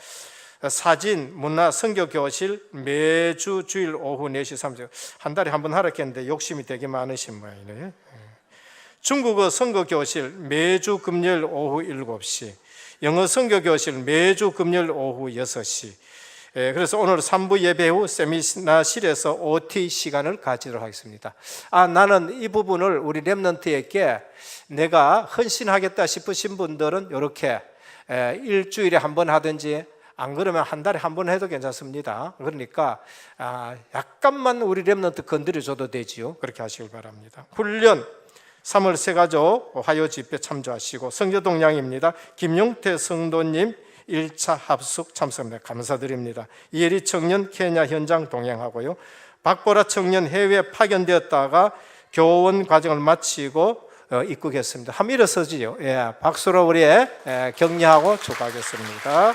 A: 사진, 문화, 선교 교실 매주 주일 오후 4시 30분, 한 달에 한 번 하라 했는데 욕심이 되게 많으신 모양이네요. 중국어 선교 교실 매주 금요일 오후 7시, 영어 선교 교실 매주 금요일 오후 6시. 그래서 오늘 3부 예배 후 세미나실에서 OT 시간을 가지도록 하겠습니다. 나는 이 부분을 우리 렘넌트에게 내가 헌신하겠다 싶으신 분들은 이렇게 일주일에 한 번 하든지, 안 그러면 한 달에 한 번 해도 괜찮습니다. 그러니까 약간만 우리 렘넌트 건드려줘도 되지요. 그렇게 하시길 바랍니다. 훈련 3월 새가족 화요 집회 참조하시고, 성교 동향입니다. 김용태 성도님 1차 합숙 참석합니다. 감사드립니다. 이혜리 청년 케냐 현장 동행하고요. 박보라 청년 해외 파견되었다가 교원 과정을 마치고 입국했습니다. 한번 일어서지요. 예, 박수로 우리 격려하고 축하하겠습니다.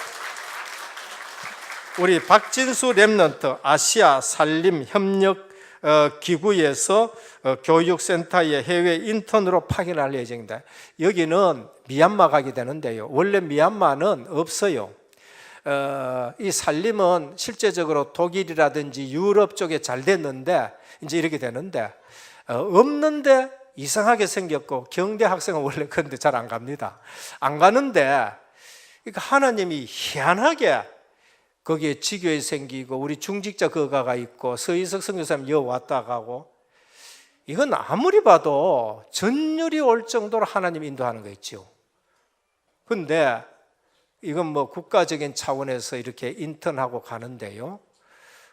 A: 우리 박진수 렘넌트 아시아 산림 협력 기구에서 교육센터의 해외 인턴으로 파견할 예정입니다. 여기는 미얀마 가게 되는데요. 원래 미얀마는 없어요. 이 산림은 실제적으로 독일이라든지 유럽 쪽에 잘 됐는데 이제 이렇게 되는데 없는데 이상하게 생겼고, 경대 학생은 원래 그런데 잘 안 갑니다. 안 가는데 하나님이 희한하게 거기에 지교회 생기고 우리 중직자 거가가 있고 서희석 선교사님 여 왔다 가고, 이건 아무리 봐도 전율이 올 정도로 하나님 인도하는 거 있죠. 근데 이건 뭐 국가적인 차원에서 이렇게 인턴하고 가는데요.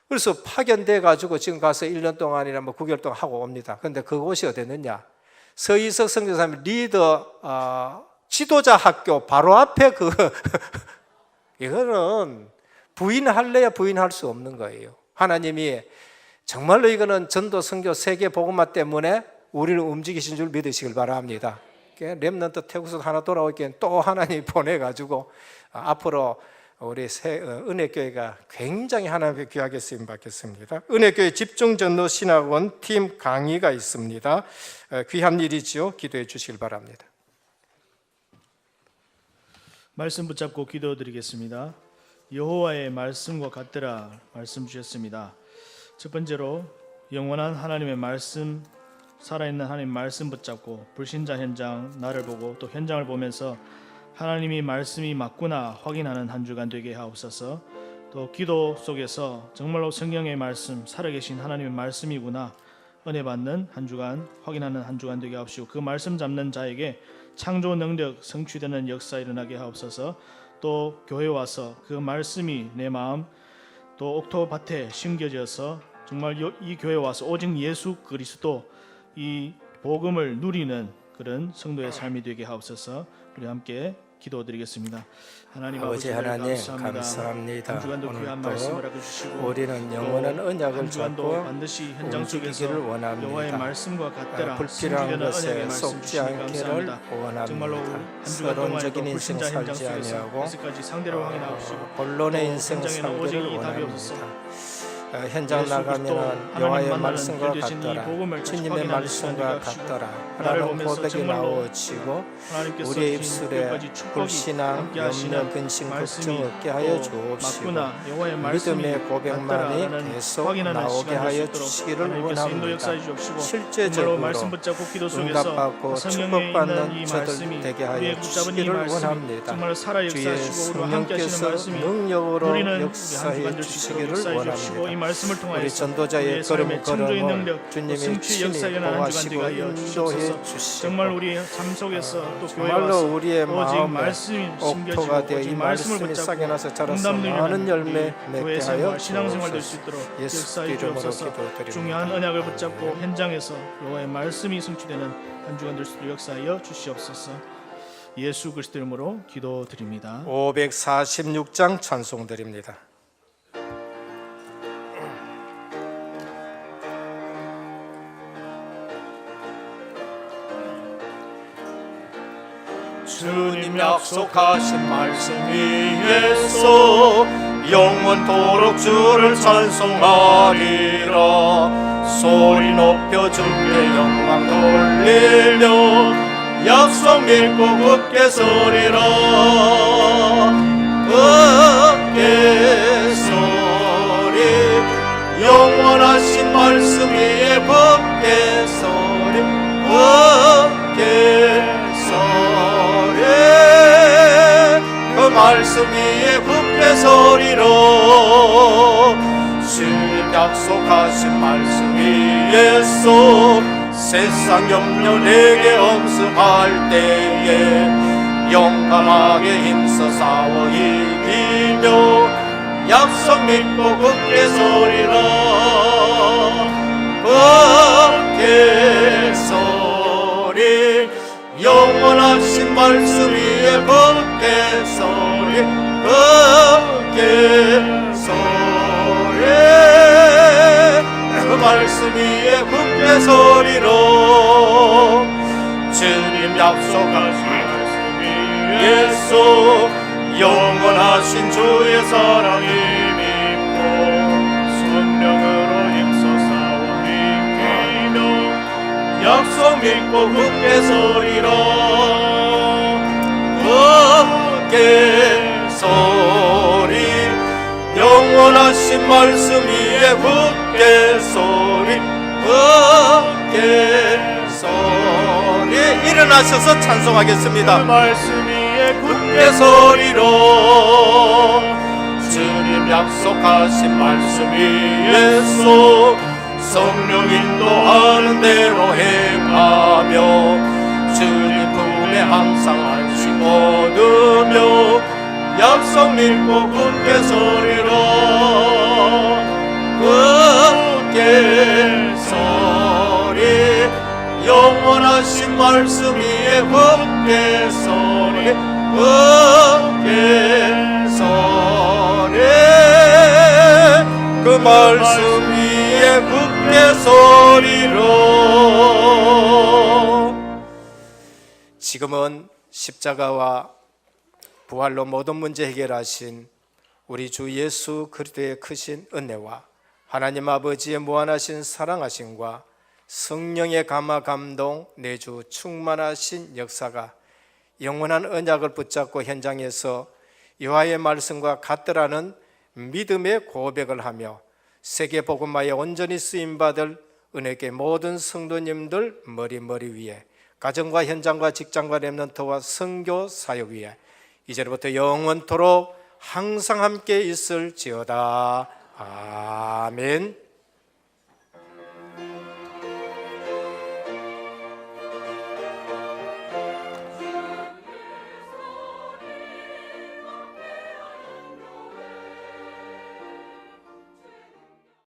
A: 그래서 파견돼 가지고 지금 가서 1년 동안이나 뭐 9개월 동안 하고 옵니다. 근데 그곳이 어디였느냐? 서희석 선교사님 리더 지도자 학교 바로 앞에 이거는 부인할래야 부인할 수 없는 거예요. 하나님이 정말로 이거는 전도 선교 세계 복음화 때문에 우리를 움직이신 줄 믿으시길 바랍니다. 렘넌트 태국에서 하나 돌아오기엔 또 하나님이 보내가지고 앞으로 우리 은혜교회가 굉장히 하나님께 귀하게 쓰임 받겠습니다. 은혜교회 집중전도 신학원 팀 강의가 있습니다. 귀한 일이지요. 기도해 주시길 바랍니다.
B: 말씀 붙잡고 기도드리겠습니다. 여호와의 말씀과 같더라 말씀 주셨습니다. 첫 번째로 영원한 하나님의 말씀, 살아있는 하나님 말씀 붙잡고 불신자 현장 나를 보고 또 현장을 보면서 하나님이 말씀이 맞구나 확인하는 한 주간 되게 하옵소서. 또 기도 속에서 정말로 성경의 말씀, 살아계신 하나님의 말씀이구나 은혜 받는 한 주간, 확인하는 한 주간 되게 하옵시고, 그 말씀 잡는 자에게 창조 능력 성취되는 역사 일어나게 하옵소서. 또 교회 와서 그 말씀이 내 마음 또 옥토밭에 심겨져서 정말 이 교회 와서 오직 예수 그리스도 이 복음을 누리는 그런 성도의 삶이 되게 하옵소서. 우리 함께 기도드리겠습니다. 하나님
A: 아버지 하나님 감사합니다.
B: 한 주간도 귀한 말씀을 주시고
A: 우리는 영원한 언약을
B: 한 주간도
A: 잡고
B: 반드시 현장 속에서
A: 움직이기를 원합니다.
B: 여호와의 말씀과 같더라
A: 불필요한
B: 승리되는
A: 것에
B: 언약의 말씀
A: 속지
B: 주시니
A: 않기를
B: 감사합니다. 정말로
A: 원합니다.
B: 한 주간 동안
A: 서론적인 인생
B: 불신자 현장
A: 살지
B: 속에서
A: 아니하고
B: 여기까지 상대를 확인하옵시고
A: 본론의 인생
B: 현장에는 오직
A: 살기를
B: 이 답이
A: 원합니다.
B: 없었어.
A: 현장
B: 예수 그리스도
A: 나가면은
B: 하나님
A: 여호와의
B: 만나는
A: 말씀과
B: 길 대신 이
A: 같더라.
B: 복음을 다시
A: 주님의
B: 확인하는 시간이
A: 말씀과
B: 되게 하시고
A: 같더라.
B: 나를
A: 라는
B: 보면서
A: 고백이
B: 정말로
A: 나오치고
B: 하나님께서
A: 우리의
B: 주신
A: 입술에
B: 끝까지 축복이
A: 불신앙,
B: 함께
A: 염려,
B: 하시는
A: 근심,
B: 말씀이
A: 걱정 없게 하여
B: 또
A: 주옵시고
B: 맞구나 여호와의 말씀이
A: 믿음의 고백만이
B: 맞더라라는
A: 계속
B: 확인하는
A: 나오게
B: 시간 될수
A: 하여
B: 있도록
A: 주시기를
B: 하나님께서 인도
A: 원합니다.
B: 역사해 주옵시고 정말로
A: 실제적으로
B: 말씀 붙잡고 기도 속에서
A: 응답받고
B: 성령에 있는
A: 축복받는
B: 이
A: 저들
B: 말씀이
A: 되게
B: 우리의
A: 하여
B: 붙잡은 이
A: 주시기를
B: 말씀이
A: 원합니다.
B: 정말 살아
A: 주의
B: 역사하시고 우리와 함께 하시는
A: 성령께서
B: 말씀이
A: 능력으로
B: 우리는 우리 한
A: 역사해
B: 주간 될 수 있도록
A: 주시기를
B: 역사해 주옵시고 이
A: 원합니다.
B: 말씀을
A: 우리
B: 통하여서
A: 전도자의
B: 우리의 삶의 창조의
A: 걸음걸음을
B: 능력
A: 주님의
B: 성취의 역사에
A: 친히
B: 일어나는 한 주간
A: 보호하시고
B: 되게 하여
A: 인도해
B: 주시옵소서.
A: 주시고
B: 정말 우리의 삶 속에서 또 교회
A: 정말로
B: 와서
A: 우리의
B: 오직
A: 마음에
B: 말씀이 심겨지고
A: 옥토가 되어 이
B: 오직 말씀을
A: 말씀이 싹이
B: 붙잡고
A: 나서 자라서
B: 응답
A: 많은
B: 누리는
A: 열매
B: 우리
A: 맺게
B: 교회
A: 하여
B: 생활 신앙생활 될 수
A: 주옵소서.
B: 있도록
A: 예수
B: 역사해
A: 이름으로
B: 주옵소서.
A: 기도드립니다.
B: 중요한 언약을 붙잡고 현장에서 여호와의 말씀이 성취되는 한 주간 될 수 있도록 역사하여 주시옵소서. 예수 그리스도 이름으로 기도드립니다.
A: 546장 찬송드립니다. 주님 약속하신 말씀 위에서 영원토록 주를 찬송하리라. 소리 높여 주께 영광 돌리며 약속 믿고 굳게 서리라. 굳게 서리 영원하신 말씀 위에 굳게 서리 굳게 서리 그 말씀 위에 굳게 서리라. 주님 약속하신 말씀 위에서 세상 염려 내게 엄습할 때에 용감하게 힘써 싸워 이기며 약속 믿고 굳게 서리라. 굳게 서리 영원하신 말씀 위에 굳게 서리 굳게 서리 그 말씀 위에 굳게 서리라. 주님 약속하신 말씀 위에서 영원하신 주의 사랑 힘입고 성령으로 힘써 싸워 이기며 약속 믿고 굳게 서리라. 굳게 서리 영원하신 말씀 위에 굳게 서리 굳게 서리 일어나셔서 찬송하겠습니다. 그 말씀 위에 굳게 서리라. 주님 약속하신 말씀 위에서 성령 인도하는 대로 행하며 주님 품에 항상 안식 얻으며 약속 믿고 굳게 서리라. 굳게 서리 영원하신 말씀 위에 굳게 서리 굳게 서리 그 말씀 위에 굳게 서리라. 지금은 십자가와 부활로 모든 문제 해결하신 우리 주 예수 그리스도의 크신 은혜와 하나님 아버지의 무한하신 사랑하심과 성령의 감화 감동 내주 충만하신 역사가 영원한 언약을 붙잡고 현장에서 여호와의 말씀과 같더라는 믿음의 고백을 하며 세계 복음화에 온전히 쓰임받을 은혜의 모든 성도님들 머리 위에 가정과 현장과 직장과 렘넌트와 선교 사역 위에 이제부터 영원토록 항상 함께 있을지어다. 아멘.